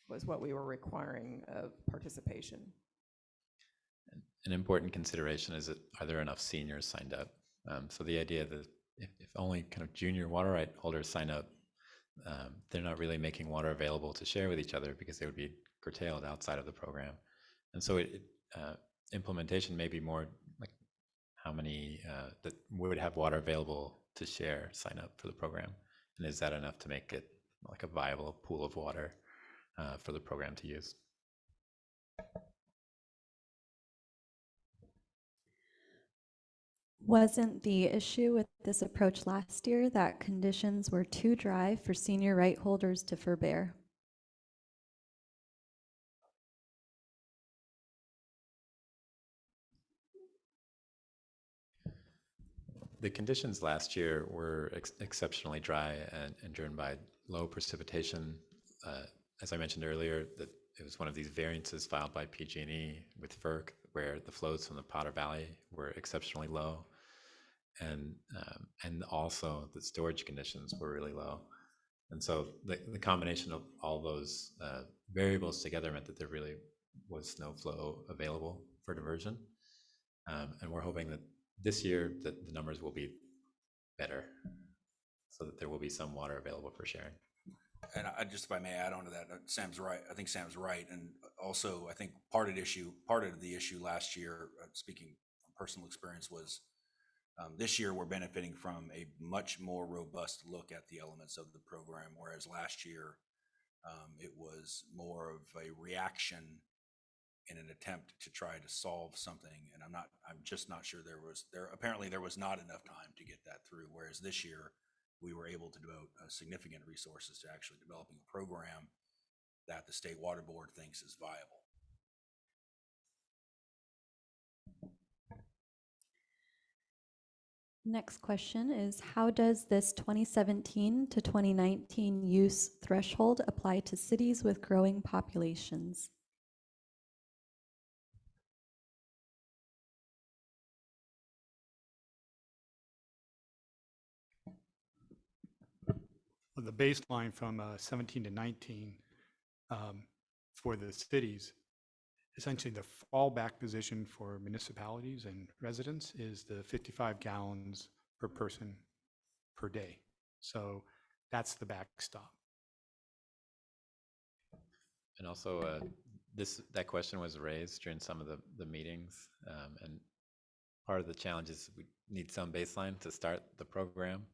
was what we were requiring of participation. An important consideration is that are there enough seniors signed up? So the idea that if only kind of junior water right holders sign up, they're not really making water available to share with each other because they would be curtailed outside of the program. And so implementation may be more like how many that would have water available to share sign up for the program. And is that enough to make it like a viable pool of water for the program to use? Wasn't the issue with this approach last year that conditions were too dry for senior right holders to forbear? The conditions last year were exceptionally dry and driven by low precipitation. As I mentioned earlier, that it was one of these variances filed by PG&E with FERC, where the flows from the Potter Valley were exceptionally low, and also the storage conditions were really low. And so the combination of all those variables together meant that there really was no flow available for diversion. And we're hoping that this year that the numbers will be better so that there will be some water available for sharing. And I just, if I may add on to that, Sam's right. I think Sam's right. And also, I think part of the issue last year, speaking from personal experience, was this year we're benefiting from a much more robust look at the elements of the program, whereas last year it was more of a reaction in an attempt to try to solve something. And I'm just not sure apparently there was not enough time to get that through. Whereas this year we were able to devote significant resources to actually developing a program that the State Water Board thinks is viable. Next question is, how does this 2017 to 2019 use threshold apply to cities with growing populations? Well, the baseline from 17 to 19 for the cities, essentially the fallback position for municipalities and residents is the 55 gallons per person per day. So that's the backstop. And also, that question was raised during some of the meetings, and part of the challenge is we need some baseline to start the program,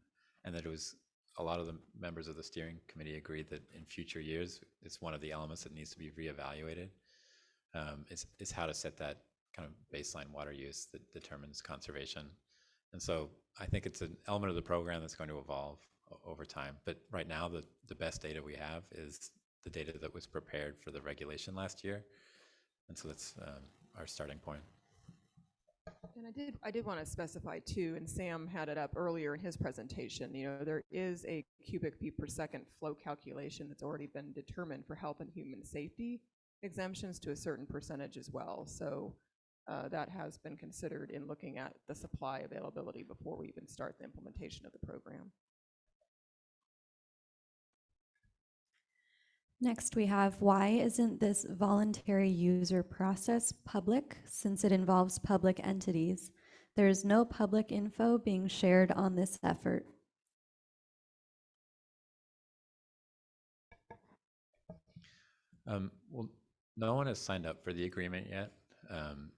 and that it was a lot of the members of the steering committee agreed that in future years, it's one of the elements that needs to be reevaluated. Is how to set that kind of baseline water use that determines conservation. And so I think it's an element of the program that's going to evolve over time. But right now, the best data we have is the data that was prepared for the regulation last year. And so that's our starting point. And I did want to specify too, and Sam had it up earlier in his presentation, there is a cubic feet per second flow calculation that's already been determined for health and human safety exemptions to a certain percentage as well. So that has been considered in looking at the supply availability before we even start the implementation of the program. Next, we have, why isn't this voluntary user process public since it involves public entities? There is no public info being shared on this effort. Well, no one has signed up for the agreement yet.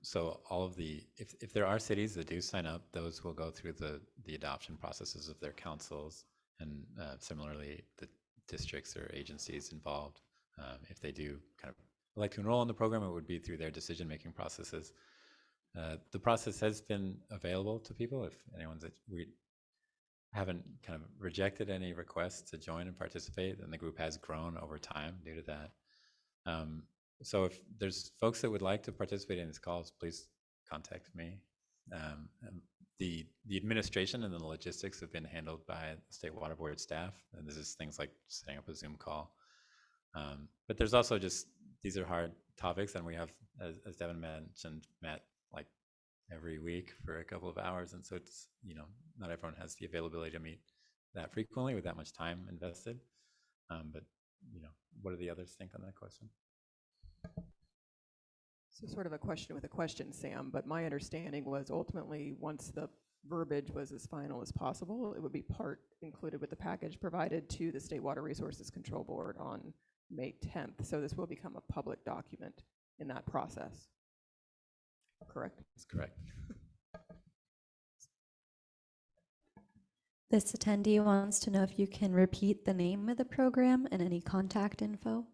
So all of if there are cities that do sign up, those will go through the adoption processes of their councils, and similarly, the districts or agencies involved. If they do kind of like to enroll in the program, it would be through their decision-making processes. The process has been available to people. If we haven't kind of rejected any requests to join and participate, and the group has grown over time due to that. So if there's folks that would like to participate in these calls, please contact me. The administration and the logistics have been handled by the State Water Board staff, and this is things like setting up a Zoom call. But there's also these are hard topics, and we have, as Devin mentioned, met like every week for a couple of hours, and so it's, not everyone has the availability to meet that frequently with that much time invested. But what do the others think on that question? So sort of a question with a question, Sam, but my understanding was ultimately once the verbiage was as final as possible, it would be included with the package provided to the State Water Resources Control Board on May 10th. So this will become a public document in that process. Correct? That's correct. This attendee wants to know if you can repeat the name of the program and any contact info.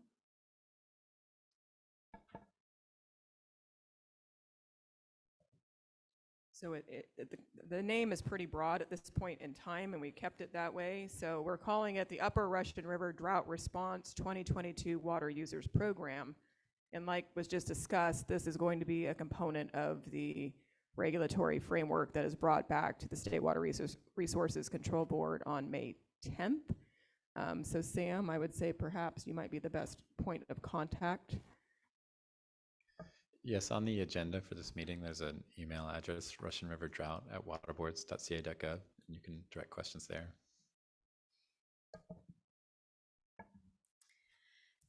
So the name is pretty broad at this point in time, and we kept it that way. So we're calling it the Upper Russian River Drought Response 2022 Water Users Program. And like was just discussed, this is going to be a component of the regulatory framework that is brought back to the State Water Resources Control Board on May 10th. So Sam, I would say perhaps you might be the best point of contact. Yes, on the agenda for this meeting, there's an email address, russianriverdrought@waterboards.ca.gov, and you can direct questions there.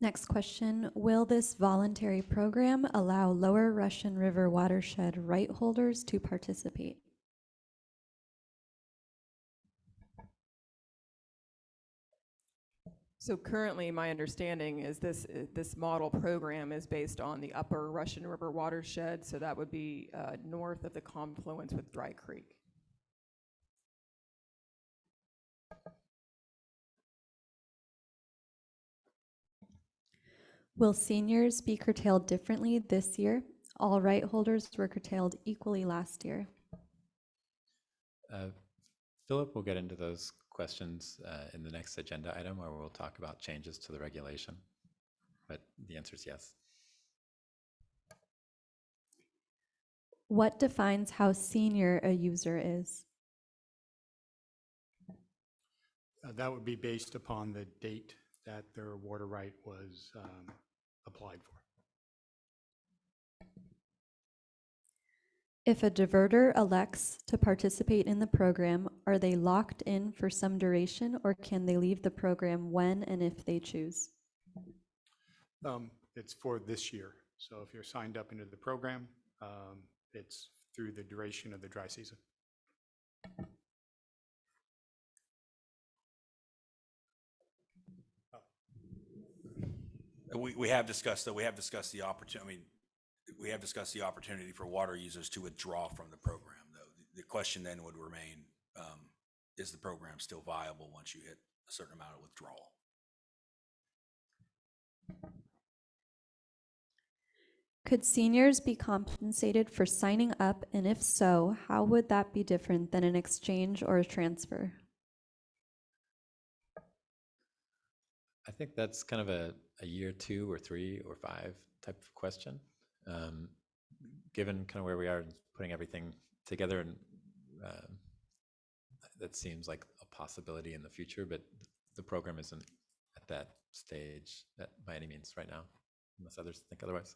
Next question, will this voluntary program allow Lower Russian River watershed right holders to participate? So currently, my understanding is this model program is based on the Upper Russian River watershed, so that would be north of the confluence with Dry Creek. Will seniors be curtailed differently this year? All right holders were curtailed equally last year. Philip will get into those questions in the next agenda item, where we'll talk about changes to the regulation, but the answer is yes. What defines how senior a user is? That would be based upon the date that their water right was applied for. If a diverter elects to participate in the program, are they locked in for some duration, or can they leave the program when and if they choose? It's for this year. So if you're signed up into the program, it's through the duration of the dry season. We have discussed, though, we have discussed the opportunity, I mean, we have discussed the opportunity for water users to withdraw from the program, though. The question then would remain, is the program still viable once you hit a certain amount of withdrawal? Could seniors be compensated for signing up? And if so, how would that be different than an exchange or a transfer? I think that's kind of a year 2 or 3 or 5 type of question. Given kind of where we are in putting everything together, and that seems like a possibility in the future, but the program isn't at that stage by any means right now, unless others think otherwise.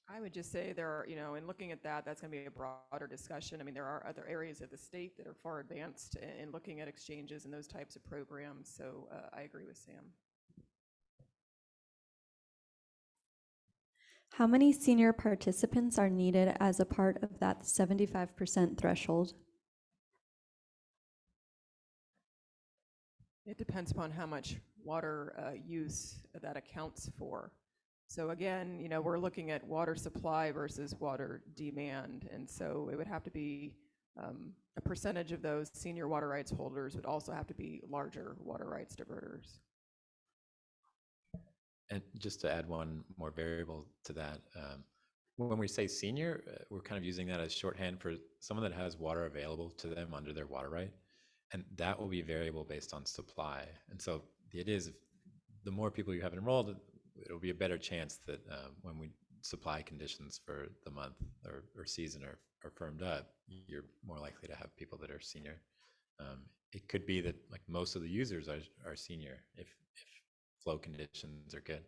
I would just say there are, in looking at that, that's going to be a broader discussion. I mean, there are other areas of the state that are far advanced in looking at exchanges and those types of programs. So I agree with Sam. How many senior participants are needed as a part of that 75% threshold? It depends upon how much water use that accounts for. So again, we're looking at water supply versus water demand. And so it would have to be a percentage of those senior water rights holders would also have to be larger water rights diverters. And just to add one more variable to that, when we say senior, we're kind of using that as shorthand for someone that has water available to them under their water right. And that will be variable based on supply. And so the idea is, the more people you have enrolled, it'll be a better chance that when we supply conditions for the month or season are firmed up, you're more likely to have people that are senior. It could be that like most of the users are senior if flow conditions are good.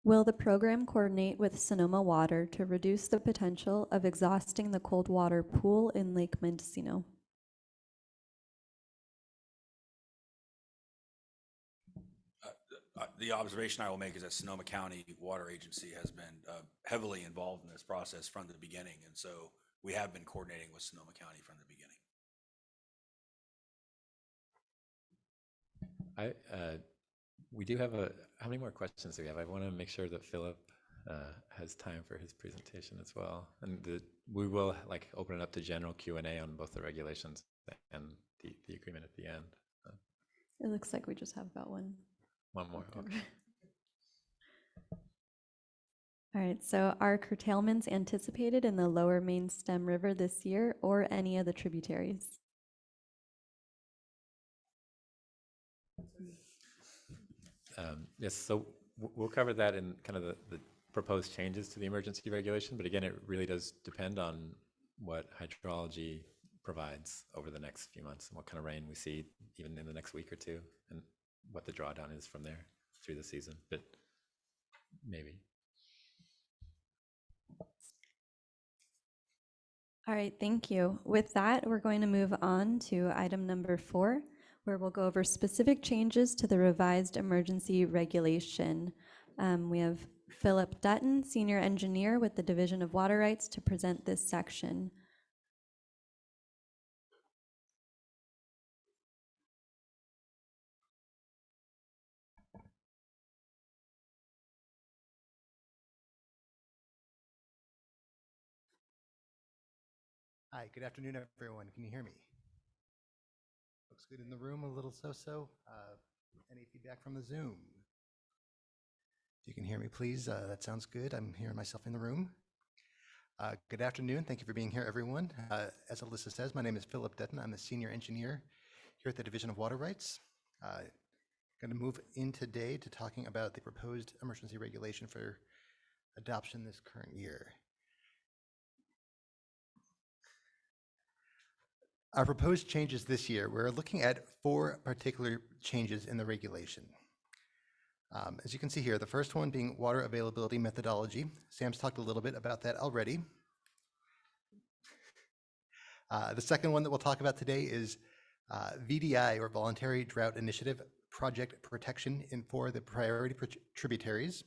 Will the program coordinate with Sonoma Water to reduce the potential of exhausting the cold water pool in Lake Mendocino? The observation I will make is that Sonoma County Water Agency has been heavily involved in this process from the beginning. And so we have been coordinating with Sonoma County from the beginning. We do have how many more questions do we have? I want to make sure that Philip has time for his presentation as well. And we will open it up to general Q&A on both the regulations and the agreement at the end. It looks like we just have about one. One more, okay. All right, so are curtailments anticipated in the lower main stem river this year or any of the tributaries? Yes, so we'll cover that in kind of the proposed changes to the emergency regulation, but again, it really does depend on what hydrology provides over the next few months and what kind of rain we see even in the next week or two, and what the drawdown is from there through the season, but maybe. All right, thank you. With that, we're going to move on to item number 4, where we'll go over specific changes to the revised emergency regulation. We have Philip Dutton, Senior Engineer with the Division of Water Rights, to present this section. Hi, good afternoon, everyone. Can you hear me? Looks good in the room, a little so-so. Any feedback from the Zoom? If you can hear me, please, that sounds good. I'm hearing myself in the room. Good afternoon. Thank you for being here, everyone. As Alyssa says, my name is Philip Dutton. I'm the Senior Engineer here at the Division of Water Rights. Going to move in today to talking about the proposed emergency regulation for adoption this current year. Our proposed changes this year, we're looking at 4 particular changes in the regulation. As you can see here, the first one being water availability methodology. Sam's talked a little bit about that already. The second one that we'll talk about today is VDI, or Voluntary Drought Initiative Project Protection for the priority tributaries.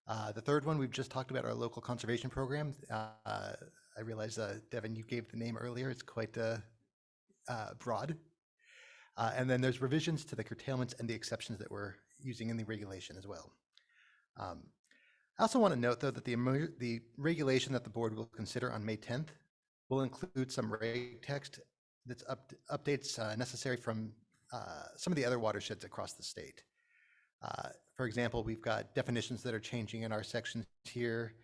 The third one, we've just talked about our local conservation program. I realize, Devin, you gave the name earlier. It's quite broad. And then there's revisions to the curtailments and the exceptions that we're using in the regulation as well. I also want to note, though, that the regulation that the board will consider on May 10th will include some reg text that's updates necessary from some of the other watersheds across the state. For example, we've got definitions that are changing in our sections here.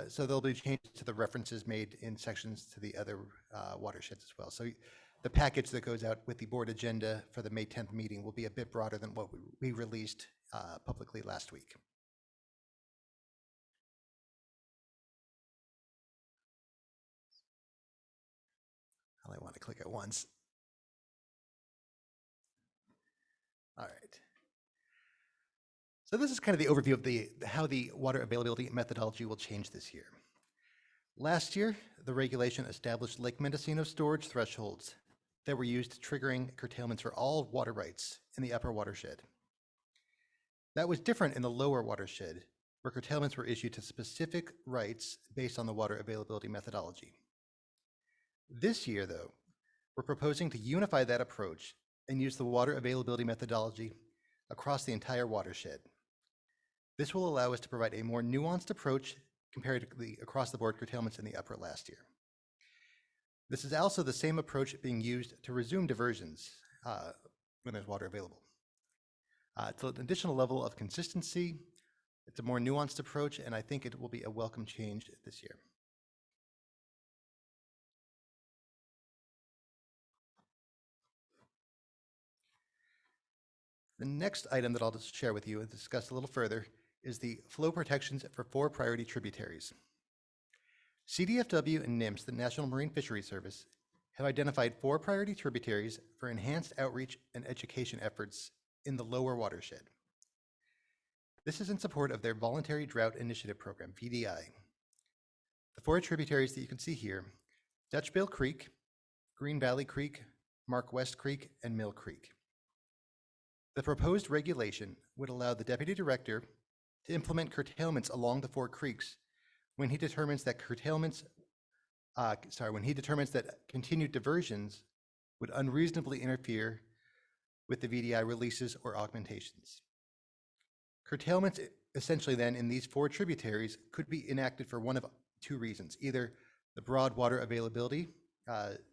So there'll be changes to the references made in sections to the other watersheds as well. So the package that goes out with the board agenda for the May 10th meeting will be a bit broader than what we released publicly last week. I only want to click it once. All right. So this is kind of the overview of how the water availability methodology will change this year. Last year, the regulation established Lake Mendocino storage thresholds that were used triggering curtailments for all water rights in the upper watershed. That was different in the lower watershed, where curtailments were issued to specific rights based on the water availability methodology. This year, though, we're proposing to unify that approach and use the water availability methodology across the entire watershed. This will allow us to provide a more nuanced approach compared to the across-the-board curtailments in the upper last year. This is also the same approach being used to resume diversions when there's water available. It's an additional level of consistency. It's a more nuanced approach, and I think it will be a welcome change this year. The next item that I'll just share with you and discuss a little further is the flow protections for 4 priority tributaries. Cdfw and Nymphs, the National Marine Fisheries Service, have identified 4 priority tributaries for enhanced outreach and education efforts in the lower watershed. This is in support of their Voluntary Drought Initiative Program, VDI. The 4 tributaries that you can see here: Dutchbill Creek, Green Valley Creek, Mark West Creek, and Mill Creek. The proposed regulation would allow the Deputy Director to implement curtailments along the 4 creeks when he determines that continued diversions would unreasonably interfere with the VDI releases or augmentations. Curtailments essentially then in these 4 tributaries could be enacted for one of 2 reasons: either the broad water availability,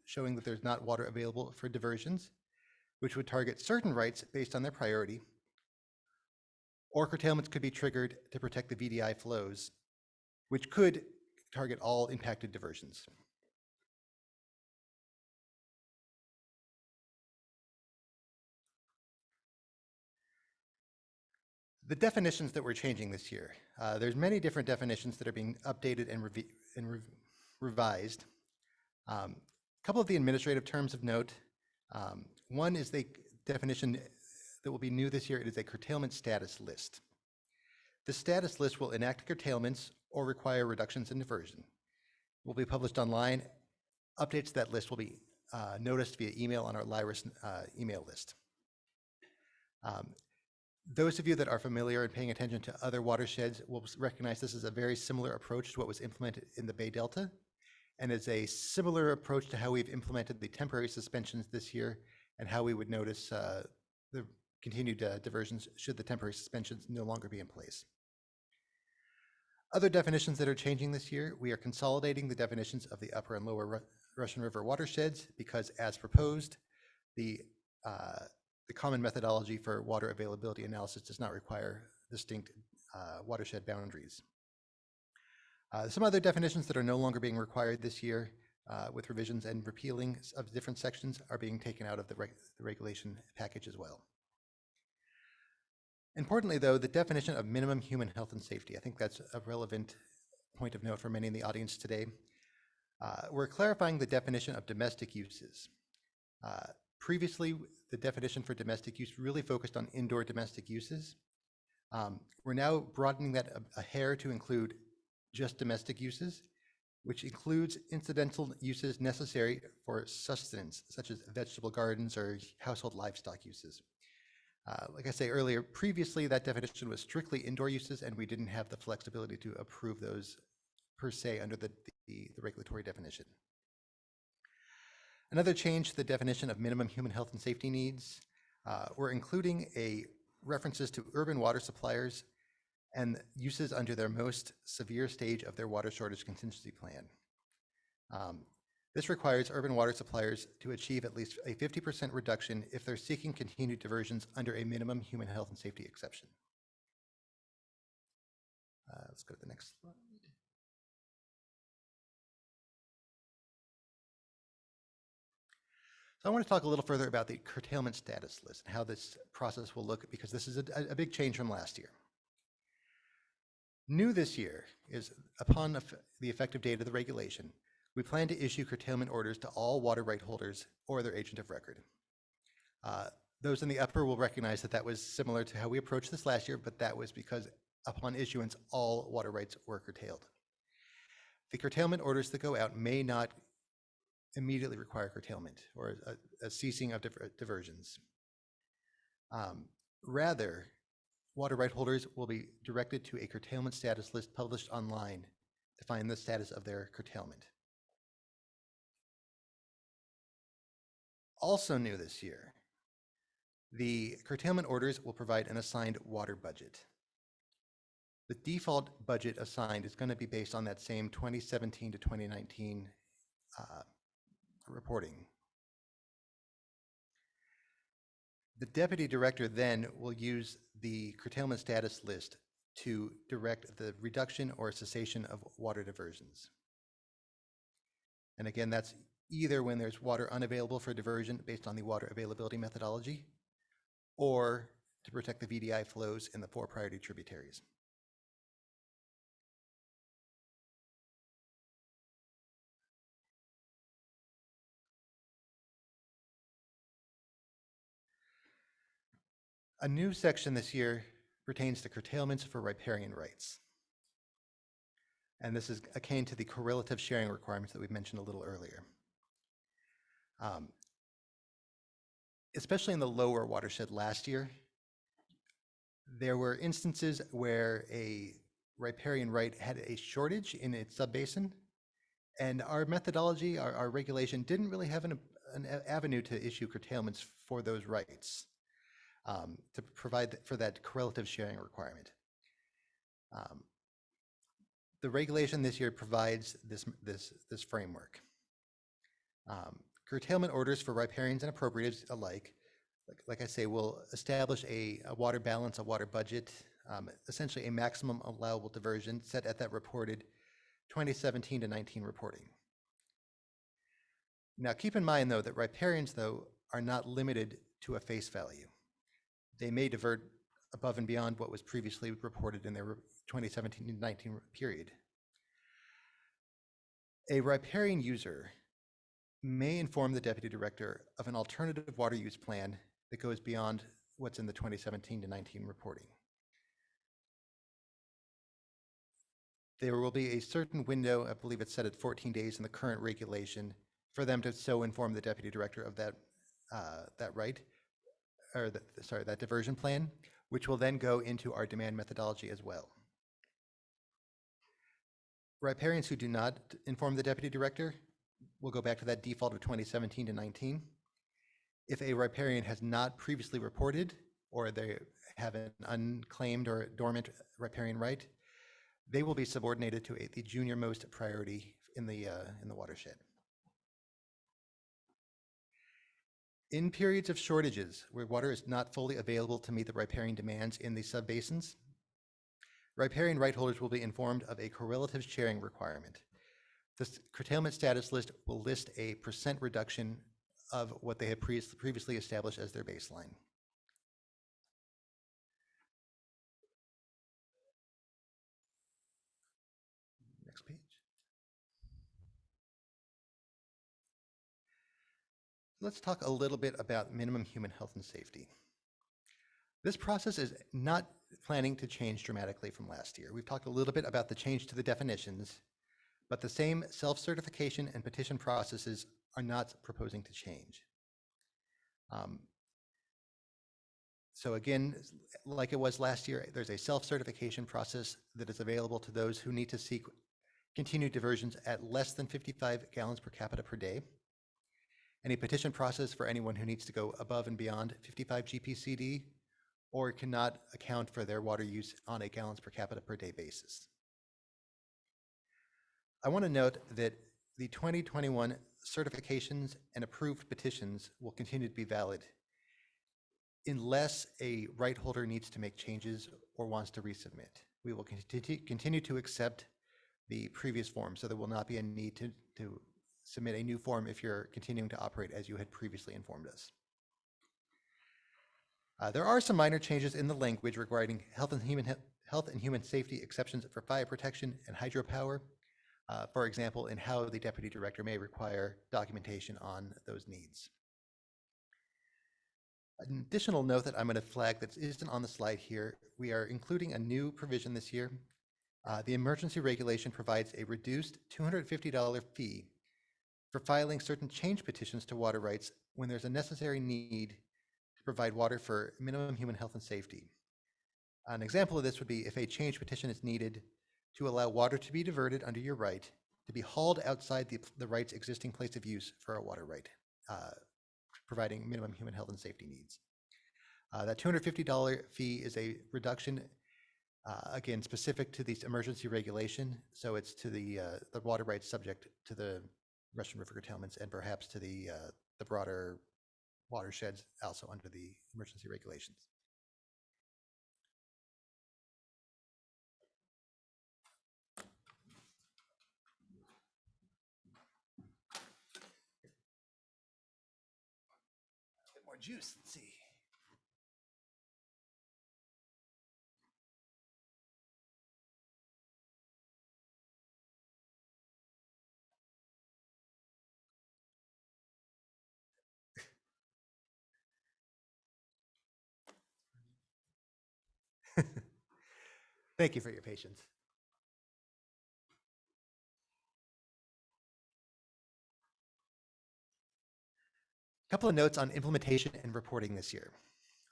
showing that there's not water available for diversions, which would target certain rights based on their priority, or curtailments could be triggered to protect the VDI flows, which could target all impacted diversions. The definitions that we're changing this year, there's many different definitions that are being updated and revised. A couple of the administrative terms of note. One is the definition that will be new this year. It is a curtailment status list. The status list will enact curtailments or require reductions in diversion. It will be published online. Updates to that list will be noticed via email on our LIRIS email list. Those of you that are familiar and paying attention to other watersheds will recognize this is a very similar approach to what was implemented in the Bay Delta, and it's a similar approach to how we've implemented the temporary suspensions this year and how we would notice the continued diversions should the temporary suspensions no longer be in place. Other definitions that are changing this year: we are consolidating the definitions of the upper and lower Russian River watersheds because, as proposed, the common methodology for water availability analysis does not require distinct watershed boundaries. Some other definitions that are no longer being required this year with revisions and repealing of different sections are being taken out of the regulation package as well. Importantly, though, the definition of minimum human health and safety, I think that's a relevant point of note for many in the audience today. We're clarifying the definition of domestic uses. Previously, the definition for domestic use really focused on indoor domestic uses. We're now broadening that a hair to include just domestic uses, which includes incidental uses necessary for sustenance, such as vegetable gardens or household livestock uses. Like I say earlier, previously that definition was strictly indoor uses, and we didn't have the flexibility to approve those per se under the regulatory definition. Another change to the definition of minimum human health and safety needs, we're including references to urban water suppliers and uses under their most severe stage of their water shortage contingency plan. This requires urban water suppliers to achieve at least a 50% reduction if they're seeking continued diversions under a minimum human health and safety exception. Let's go to the next slide. So I want to talk a little further about the curtailment status list and how this process will look, because this is a big change from last year. New this year is, upon the effective date of the regulation, we plan to issue curtailment orders to all water right holders or their agent of record. Those in the upper will recognize that that was similar to how we approached this last year, but that was because upon issuance, all water rights were curtailed. The curtailment orders that go out may not immediately require curtailment or a ceasing of diversions. Rather, water right holders will be directed to a curtailment status list published online to find the status of their curtailment. Also new this year, the curtailment orders will provide an assigned water budget. The default budget assigned is going to be based on that same 2017 to 2019 reporting. The deputy director then will use the curtailment status list to direct the reduction or cessation of water diversions. And again, that's either when there's water unavailable for diversion based on the water availability methodology, or to protect the VDI flows in the 4 priority tributaries. A new section this year pertains to curtailments for riparian rights. And this is akin to the correlative sharing requirements that we mentioned a little earlier. Especially in the lower watershed last year, there were instances where a riparian right had a shortage in its subbasin, and our methodology, our regulation didn't really have an avenue to issue curtailments for those rights to provide for that correlative sharing requirement. The regulation this year provides this framework. Curtailment orders for riparians and appropriatives alike, like I say, will establish a water balance, a water budget, essentially a maximum allowable diversion set at that reported 2017 to 19 reporting. Now keep in mind though that riparians though are not limited to a face value. They may divert above and beyond what was previously reported in their 2017 to 19 period. A riparian user may inform the deputy director of an alternative water use plan that goes beyond what's in the 2017 to 19 reporting. There will be a certain window, I believe it's set at 14 days in the current regulation, for them to so inform the deputy director of that right, or that diversion plan, which will then go into our demand methodology as well. Riparians who do not inform the deputy director will go back to that default of 2017 to 19. If a riparian has not previously reported, or they have an unclaimed or dormant riparian right, they will be subordinated to the junior most priority in the watershed. In periods of shortages where water is not fully available to meet the riparian demands in the subbasins, riparian right holders will be informed of a correlative sharing requirement. This curtailment status list will list a % reduction of what they had previously established as their baseline. Next page. Let's talk a little bit about minimum human health and safety. This process is not planning to change dramatically from last year. We've talked a little bit about the change to the definitions, but the same self-certification and petition processes are not proposing to change. So again, like it was last year, there's a self-certification process that is available to those who need to seek continued diversions at less than 55 gallons per capita per day. any petition process for anyone who needs to go above and beyond 55 GPCD or cannot account for their water use on a gallons per capita per day basis. I want to note that the 2021 certifications and approved petitions will continue to be valid unless a right holder needs to make changes or wants to resubmit. We will continue to accept the previous form, so there will not be a need to submit a new form if you're continuing to operate as you had previously informed us. There are some minor changes in the language regarding health and human safety exceptions for fire protection and hydropower. For example, in how the deputy director may require documentation on those needs. An additional note that I'm going to flag that isn't on the slide here, we are including a new provision this year. The emergency regulation provides a reduced $250 fee for filing certain change petitions to water rights when there's a necessary need to provide water for minimum human health and safety. An example of this would be if a change petition is needed to allow water to be diverted under your right to be hauled outside the right's existing place of use for a water right, providing minimum human health and safety needs. That $250 fee is a reduction, again, specific to this emergency regulation. So it's to the water rights subject to the Russian River curtailments and perhaps to the broader watersheds also under the emergency regulations. More juice, let's see. Thank you for your patience. A couple of notes on implementation and reporting this year.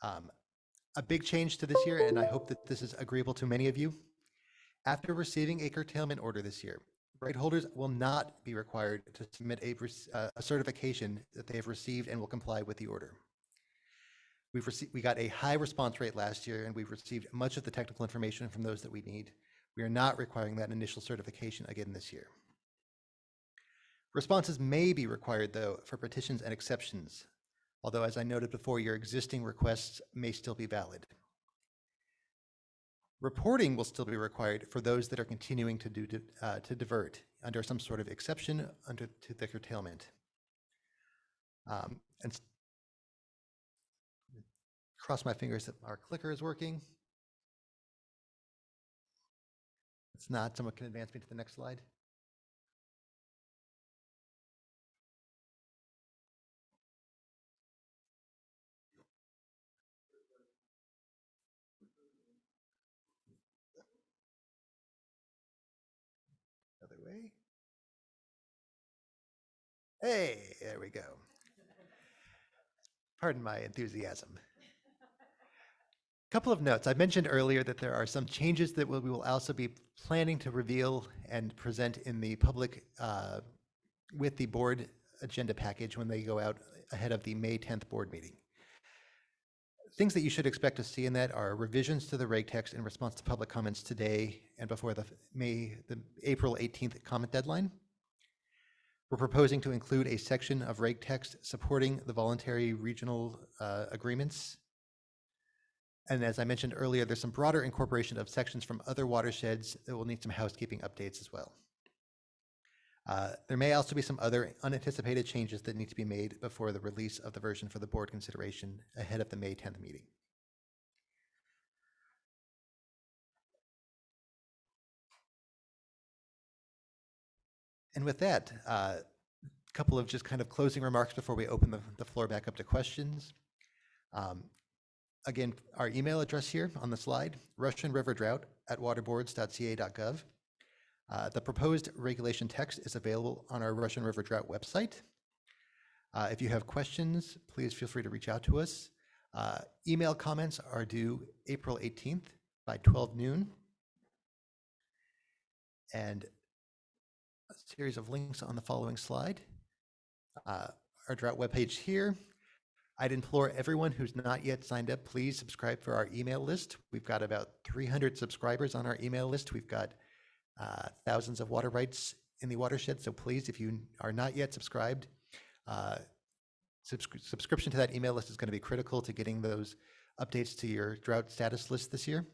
A big change to this year, and I hope that this is agreeable to many of you. After receiving a curtailment order this year, right holders will not be required to submit a certification that they have received and will comply with the order. We got a high response rate last year, and we've received much of the technical information from those that we need. We are not requiring that initial certification again this year. Responses may be required, though, for petitions and exceptions, although, as I noted before, your existing requests may still be valid. Reporting will still be required for those that are continuing to divert under some sort of exception to the curtailment. And cross my fingers that our clicker is working. It's not. Someone can advance me to the next slide. Other way. Hey, there we go. Pardon my enthusiasm. Couple of notes. I mentioned earlier that there are some changes that we will also be planning to reveal and present in the public with the board agenda package when they go out ahead of the May 10th board meeting. Things that you should expect to see in that are revisions to the reg text in response to public comments today and before the April 18th comment deadline. We're proposing to include a section of reg text supporting the voluntary regional agreements. And as I mentioned earlier, there's some broader incorporation of sections from other watersheds that will need some housekeeping updates as well. There may also be some other unanticipated changes that need to be made before the release of the version for the board consideration ahead of the May 10th meeting. And with that, a couple of just kind of closing remarks before we open the floor back up to questions. Again, our email address here on the slide, russianriverdrought@waterboards.ca.gov. The proposed regulation text is available on our Russian River Drought website. If you have questions, please feel free to reach out to us. Email comments are due April 18th by 12 noon. And a series of links on the following slide. our Drought webpage here. I'd implore everyone who's not yet signed up, please subscribe for our email list. We've got about 300 subscribers on our email list. We've got thousands of water rights in the watershed. So please, if you are not yet subscribed, subscription to that email list is going to be critical to getting those updates to your drought status list this year.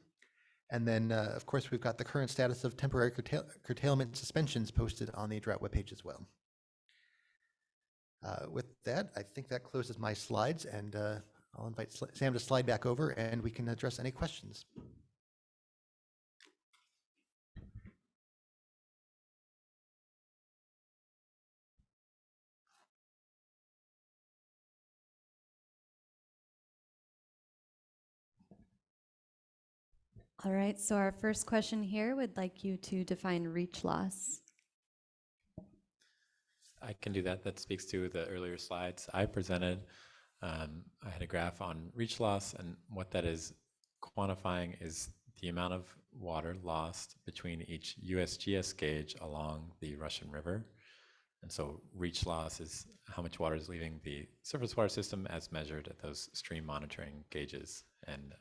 And then, of course, we've got the current status of temporary curtailment suspensions posted on the Drought webpage as well. With that, I think that closes my slides, and I'll invite Sam to slide back over, and we can address any questions. All right, so our first question here would like you to define reach loss. I can do that. That speaks to the earlier slides I presented. I had a graph on reach loss, and what that is quantifying is the amount of water lost between each USGS gauge along the Russian River. And so reach loss is how much water is leaving the surface water system as measured at those stream monitoring gauges. And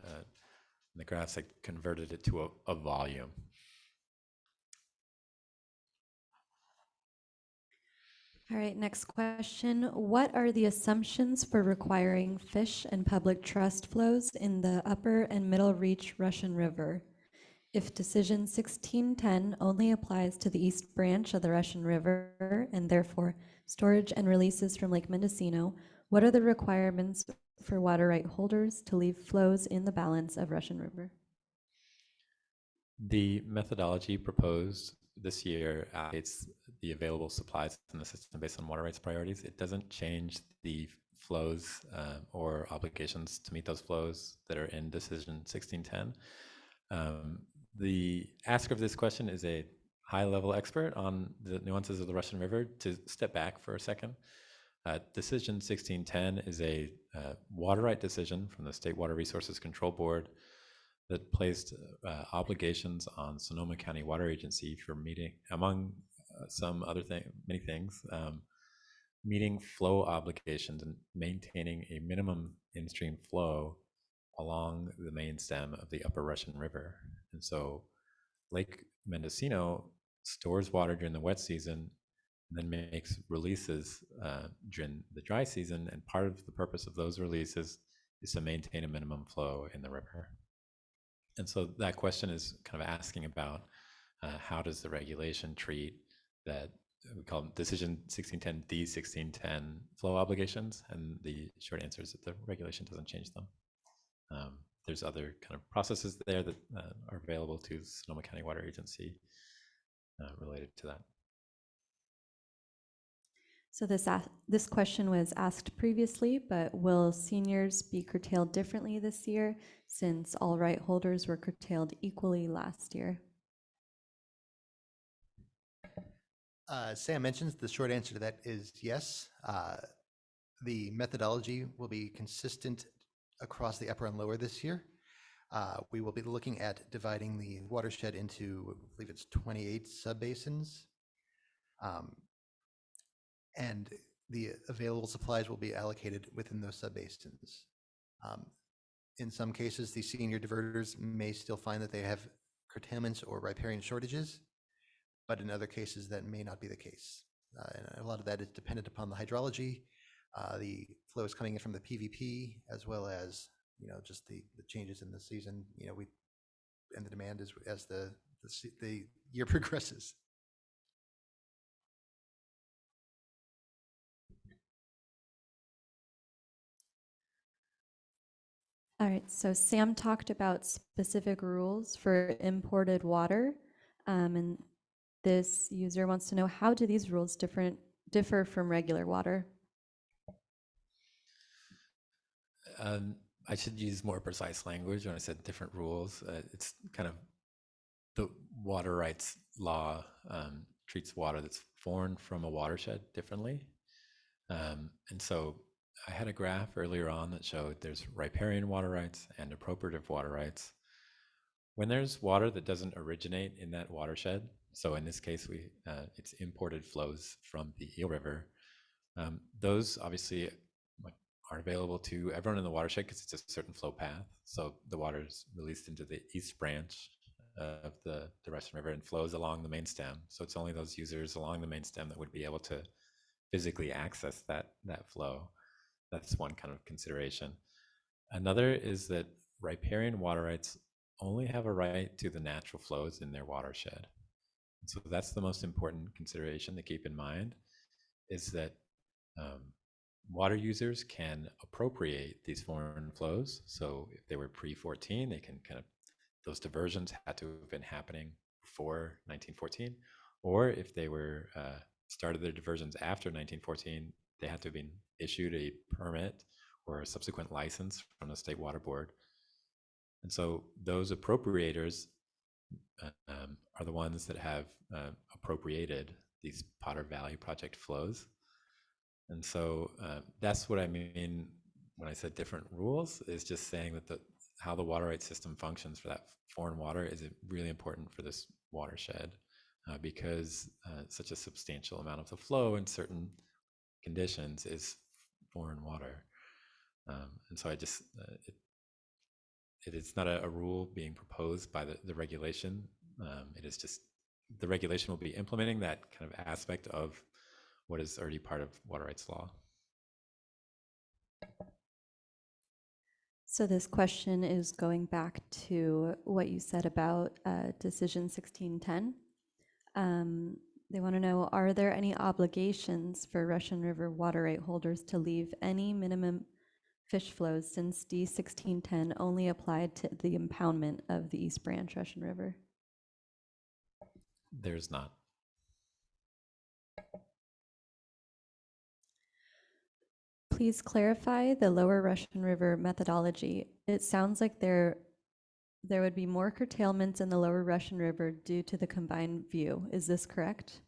the graphs, I converted it to a volume. All right, next question. What are the assumptions for requiring fish and public trust flows in the upper and middle reach Russian River? If Decision 1610 only applies to the East Branch of the Russian River and therefore storage and releases from Lake Mendocino, what are the requirements for water right holders to leave flows in the balance of Russian River? The methodology proposed this year allocates the available supplies in the system based on water rights priorities. It doesn't change the flows or obligations to meet those flows that are in Decision 1610. The asker of this question is a high-level expert on the nuances of the Russian River. To step back for a second, Decision 1610 is a water right decision from the State Water Resources Control Board that placed obligations on Sonoma County Water Agency for meeting, among some other many things, meeting flow obligations and maintaining a minimum in-stream flow along the main stem of the upper Russian River. And so Lake Mendocino stores water during the wet season and then makes releases during the dry season. And part of the purpose of those releases is to maintain a minimum flow in the river. And so that question is kind of asking about how does the regulation treat that we call them Decision 1610, D1610 flow obligations? And the short answer is that the regulation doesn't change them. There's other kind of processes there that are available to Sonoma County Water Agency related to that. So this question was asked previously, but will seniors be curtailed differently this year since all right holders were curtailed equally last year? Sam mentions the short answer to that is yes. The methodology will be consistent across the upper and lower this year. We will be looking at dividing the watershed into, I believe it's 28 subbasins. And the available supplies will be allocated within those subbasins. In some cases, the senior diverters may still find that they have curtailments or riparian shortages, but in other cases that may not be the case. And a lot of that is dependent upon the hydrology, the flows coming in from the PVP, as well as just the changes in the season, and the demand as the year progresses. All right, so Sam talked about specific rules for imported water, and this user wants to know, how do these rules differ from regular water? I should use more precise language when I said different rules. It's kind of the water rights law treats water that's foreign from a watershed differently. And so I had a graph earlier on that showed there's riparian water rights and appropriative water rights. When there's water that doesn't originate in that watershed, so in this case, it's imported flows from the Eel River, Those obviously are available to everyone in the watershed because it's a certain flow path. So the water is released into the east branch of the Russian River and flows along the main stem. So it's only those users along the main stem that would be able to physically access that flow. That's one kind of consideration. Another is that riparian water rights only have a right to the natural flows in their watershed. So that's the most important consideration to keep in mind, is that water users can appropriate these foreign flows. So if they were pre-14, they can kind of, those diversions had to have been happening before 1914, or if they were started their diversions after 1914, they had to have been issued a permit or a subsequent license from the State Water Board. And so those appropriators are the ones that have appropriated these Potter Valley Project flows. And so that's what I mean when I said different rules, is just saying that how the water rights system functions for that foreign water is really important for this watershed because such a substantial amount of the flow in certain conditions is foreign water. And so I just, it's not a rule being proposed by the regulation. It is just, the regulation will be implementing that kind of aspect of what is already part of water rights law. So this question is going back to what you said about Decision 1610. They want to know, are there any obligations for Russian River water right holders to leave any minimum fish flows, since D 1610 only applied to the impoundment of the East Branch Russian River? There's not. Please clarify the Lower Russian River methodology. It sounds like there would be more curtailments in the Lower Russian River due to the combined view. Is this correct?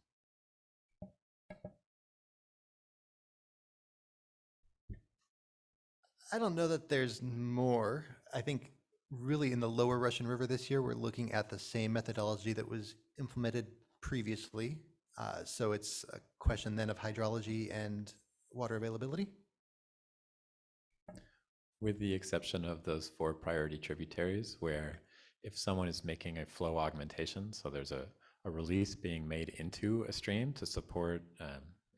I don't know that there's more. I think really in the Lower Russian River this year, we're looking at the same methodology that was implemented previously. So it's a question then of hydrology and water availability. With the exception of those 4 priority tributaries, where if someone is making a flow augmentation, so there's a release being made into a stream to support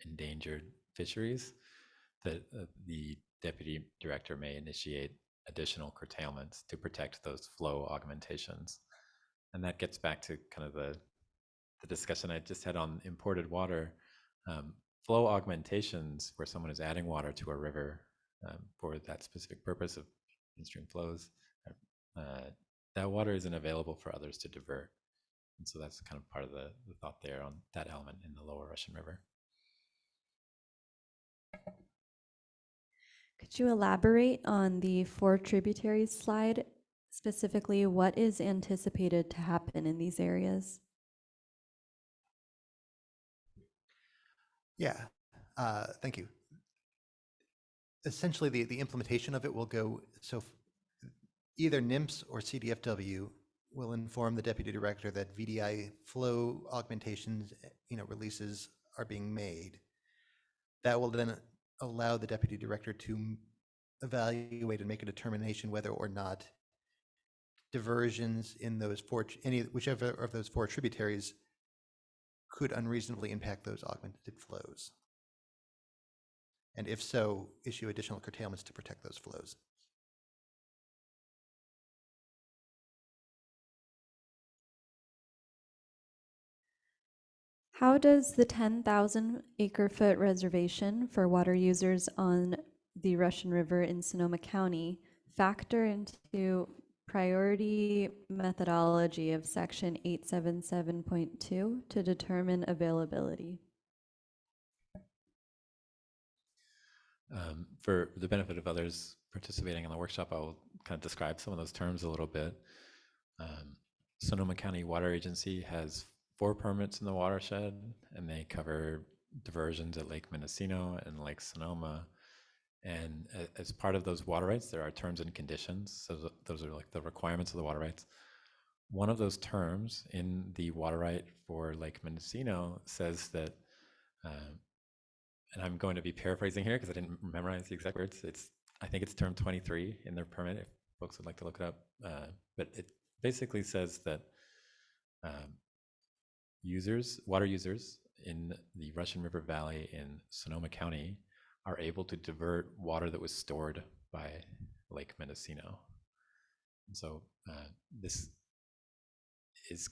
endangered fisheries, that the deputy director may initiate additional curtailments to protect those flow augmentations. And that gets back to kind of the discussion I just had on imported water. Flow augmentations, where someone is adding water to a river for that specific purpose of in-stream flows, that water isn't available for others to divert. And so that's kind of part of the thought there on that element in the Lower Russian River. Could you elaborate on the 4 tributaries slide? Specifically, what is anticipated to happen in these areas? Yeah, thank you. Essentially, the implementation of it will go, so either Nymphs or Cdfw will inform the deputy director that VDI flow augmentations, releases are being made. That will then allow the deputy director to evaluate and make a determination whether or not diversions in those whichever of those 4 tributaries could unreasonably impact those augmented flows. And if so, issue additional curtailments to protect those flows. How does the 10,000 acre-foot reservation for water users on the Russian River in Sonoma County factor into priority methodology of section 877.2 to determine availability? For the benefit of others participating in the workshop, I will kind of describe some of those terms a little bit. Sonoma County Water Agency has 4 permits in the watershed, and they cover diversions at Lake Mendocino and Lake Sonoma. And as part of those water rights, there are terms and conditions. So those are like the requirements of the water rights. One of those terms in the water right for Lake Mendocino says that and I'm going to be paraphrasing here because I didn't memorize the exact words. I think it's term 23 in their permit, if folks would like to look it up. But it basically says that water users in the Russian River Valley in Sonoma County are able to divert water that was stored by Lake Mendocino. And so this is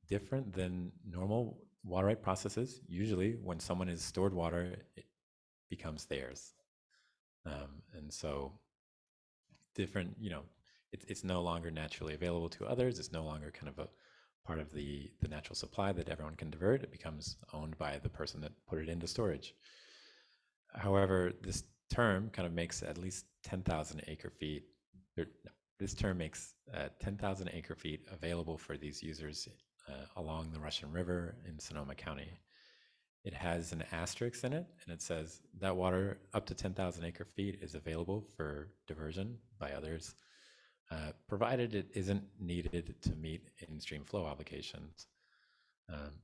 different than normal water right processes. Usually when someone has stored water, it becomes theirs. And so different, it's no longer naturally available to others. It's no longer kind of a part of the natural supply that everyone can divert. It becomes owned by the person that put it into storage. However, this term kind of makes at least 10,000 acre feet, this term makes 10,000 acre feet available for these users along the Russian River in Sonoma County. It has an asterisk in it, and it says that water up to 10,000 acre feet is available for diversion by others, provided it isn't needed to meet in-stream flow obligations.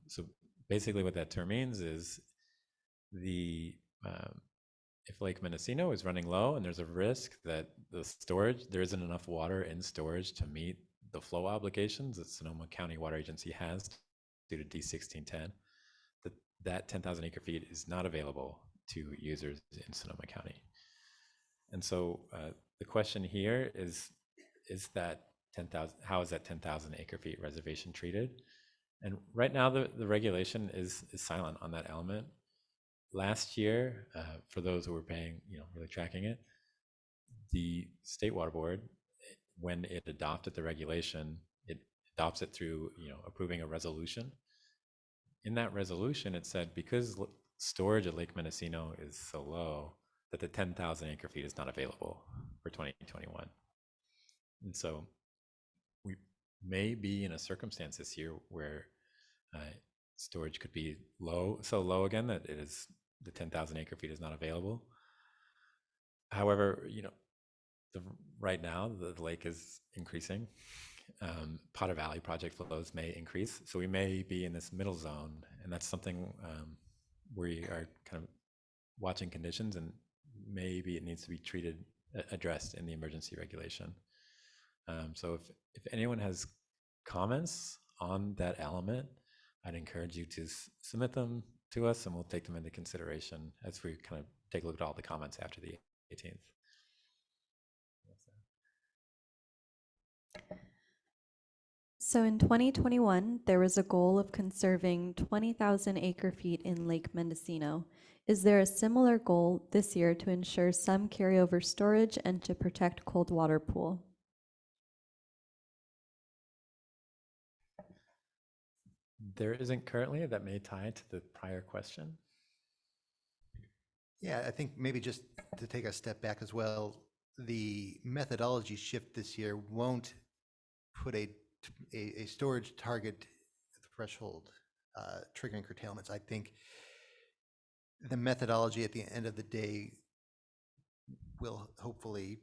So basically what that term means is if Lake Mendocino is running low and there's a risk that there isn't enough water in storage to meet the flow obligations that Sonoma County Water Agency has due to D1610, that 10,000 acre feet is not available to users in Sonoma County. And so the question here is that 10,000, how is that 10,000 acre feet reservation treated? And right now the regulation is silent on that element. Last year, for those who were paying, really tracking it, the State Water Board, when it adopted the regulation, it adopts it through, approving a resolution. In that resolution, it said because storage at Lake Mendocino is so low that the 10,000 acre feet is not available for 2021. And so we may be in a circumstance this year where storage could be so low again that the 10,000 acre feet is not available. However, right now the lake is increasing. Potter Valley project flows may increase, so we may be in this middle zone, and that's something we are kind of watching conditions, and maybe it needs to be addressed in the emergency regulation. So if anyone has comments on that element, I'd encourage you to submit them to us, and we'll take them into consideration as we kind of take a look at all the comments after the 18th. So in 2021, there was a goal of conserving 20,000 acre feet in Lake Mendocino. Is there a similar goal this year to ensure some carryover storage and to protect cold water pool? There isn't currently. That may tie to the prior question. Yeah, I think maybe just to take a step back as well, the methodology shift this year won't put a storage target at the threshold triggering curtailments. I think the methodology at the end of the day will hopefully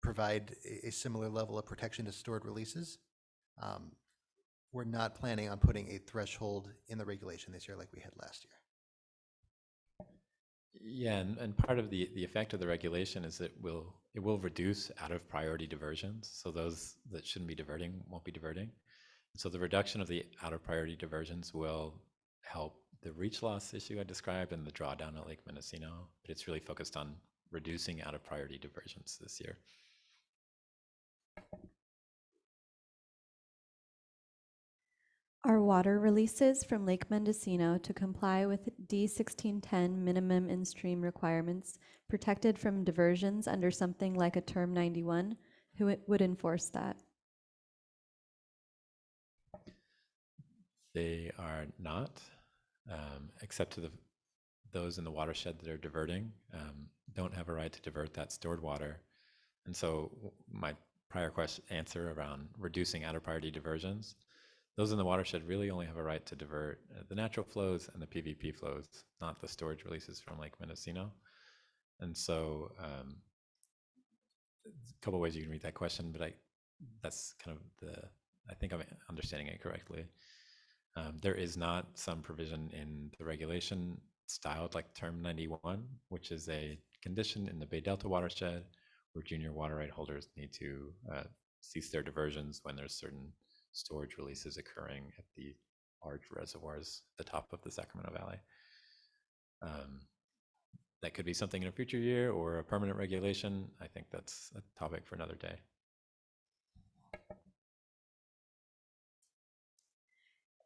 provide a similar level of protection to stored releases. We're not planning on putting a threshold in the regulation this year like we had last year. Yeah, and part of the effect of the regulation is it will reduce out of priority diversions. So those that shouldn't be diverting won't be diverting. And so the reduction of the out of priority diversions will help the reach loss issue I described and the drawdown at Lake Mendocino, but it's really focused on reducing out of priority diversions this year. Are water releases from Lake Mendocino to comply with D1610 minimum in-stream requirements protected from diversions under something like a Term 91? Who would enforce that? They are not, except to those in the watershed that are diverting, don't have a right to divert that stored water. And so my prior answer around reducing out of priority diversions, those in the watershed really only have a right to divert the natural flows and the PVP flows, not the storage releases from Lake Mendocino. And so a couple ways you can read that question, but that's kind of I think I'm understanding it correctly. There is not some provision in the regulation styled like Term 91, which is a condition in the Bay Delta watershed where junior water right holders need to cease their diversions when there's certain storage releases occurring at the large reservoirs at the top of the Sacramento Valley. That could be something in a future year or a permanent regulation. I think that's a topic for another day.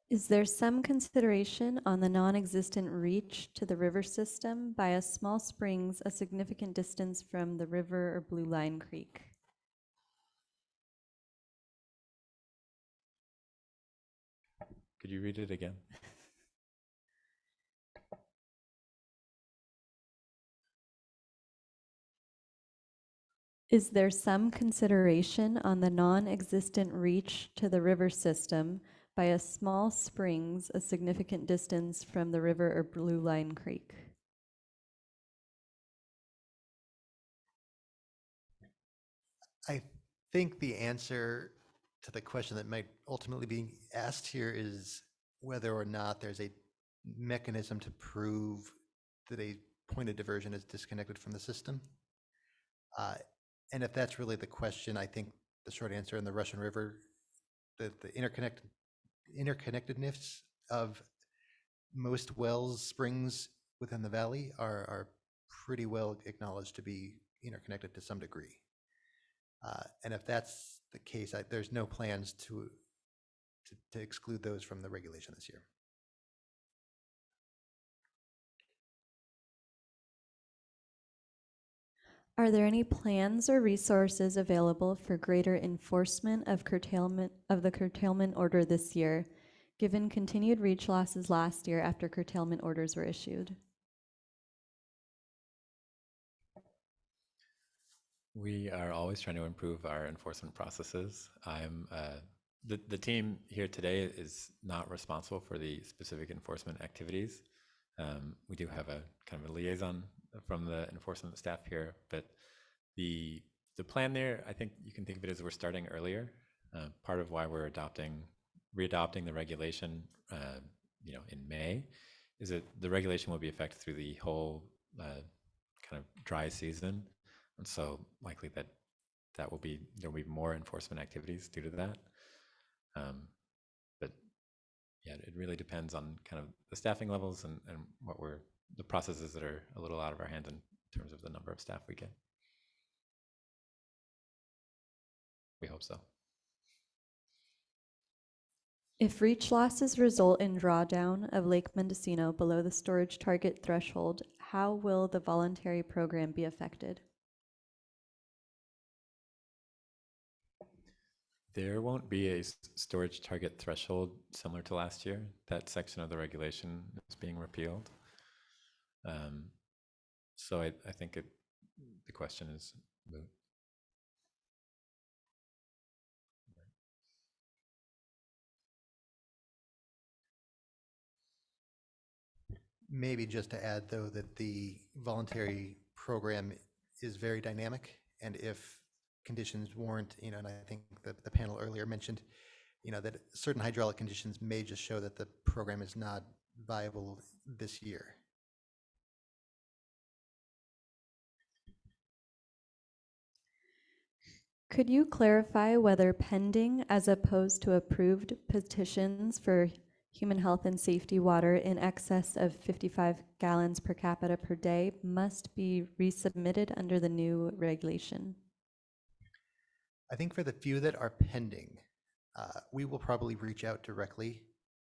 Is there some consideration on the non-existent reach to the river system by a small springs a significant distance from the river or Blue Line Creek? Could you read it again? Is there some consideration on the non-existent reach to the river system by a small springs a significant distance from the river or Blue Line Creek? I think the answer to the question that might ultimately be asked here is whether or not there's a mechanism to prove that a point of diversion is disconnected from the system. And if that's really the question, I think the short answer in the Russian River, the interconnectedness of most wells, springs within the valley are pretty well acknowledged to be interconnected to some degree. And if that's the case, there's no plans to exclude those from the regulation this year. Are there any plans or resources available for greater enforcement of the curtailment order this year, given continued reach losses last year after curtailment orders were issued? We are always trying to improve our enforcement processes. The team here today is not responsible for the specific enforcement activities. We do have a kind of a liaison from the enforcement staff here, but the plan there, I think you can think of it as we're starting earlier. Part of why we're readopting the regulation, in May, is that the regulation will be effective through the whole kind of dry season, and so likely there will be more enforcement activities due to that. But yeah, it really depends on kind of the staffing levels and the processes that are a little out of our hands in terms of the number of staff we get. We hope so. If reach losses result in drawdown of Lake Mendocino below the storage target threshold, how will the voluntary program be affected? There won't be a storage target threshold similar to last year. That section of the regulation is being repealed. So I think the question is moot. Maybe just to add, though, that the voluntary program is very dynamic, and if conditions warrant, and I think the panel earlier mentioned, that certain hydraulic conditions may just show that the program is not viable this year. Could you clarify whether pending as opposed to approved petitions for human health and safety water in excess of 55 gallons per capita per day must be resubmitted under the new regulation? I think for the few that are pending, we will probably reach out directly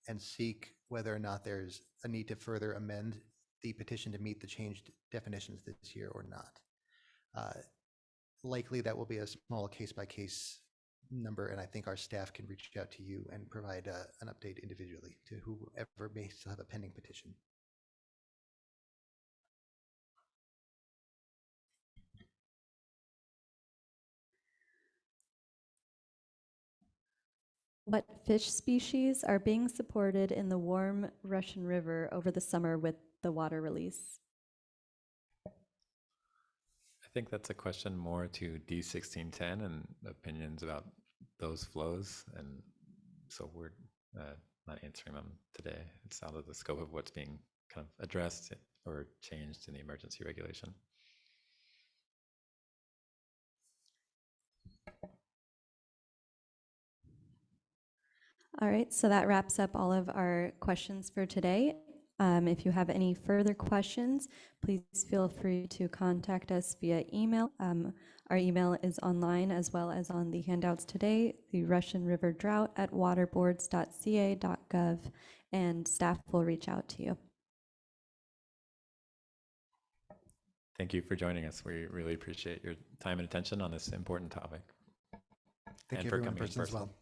and seek whether or not there's a need to further amend the petition to meet the changed definitions this year or not. Likely that will be a small case-by-case number, and I think our staff can reach out to you and provide an update individually to whoever may still have a pending petition. What fish species are being supported in the warm Russian River over the summer with the water release? I think that's a question more to D1610 and opinions about those flows, and so we're not answering them today. It's out of the scope of what's being kind of addressed or changed in the emergency regulation. All right, so that wraps up all of our questions for today. If you have any further questions, please feel free to contact us via email. Our email is online as well as on the handouts today, the Russian River Drought at waterboards.ca.gov, and staff will reach out to you. Thank you for joining us. We really appreciate your time and attention on this important topic. Thank And you for everyone in coming in person as well. person.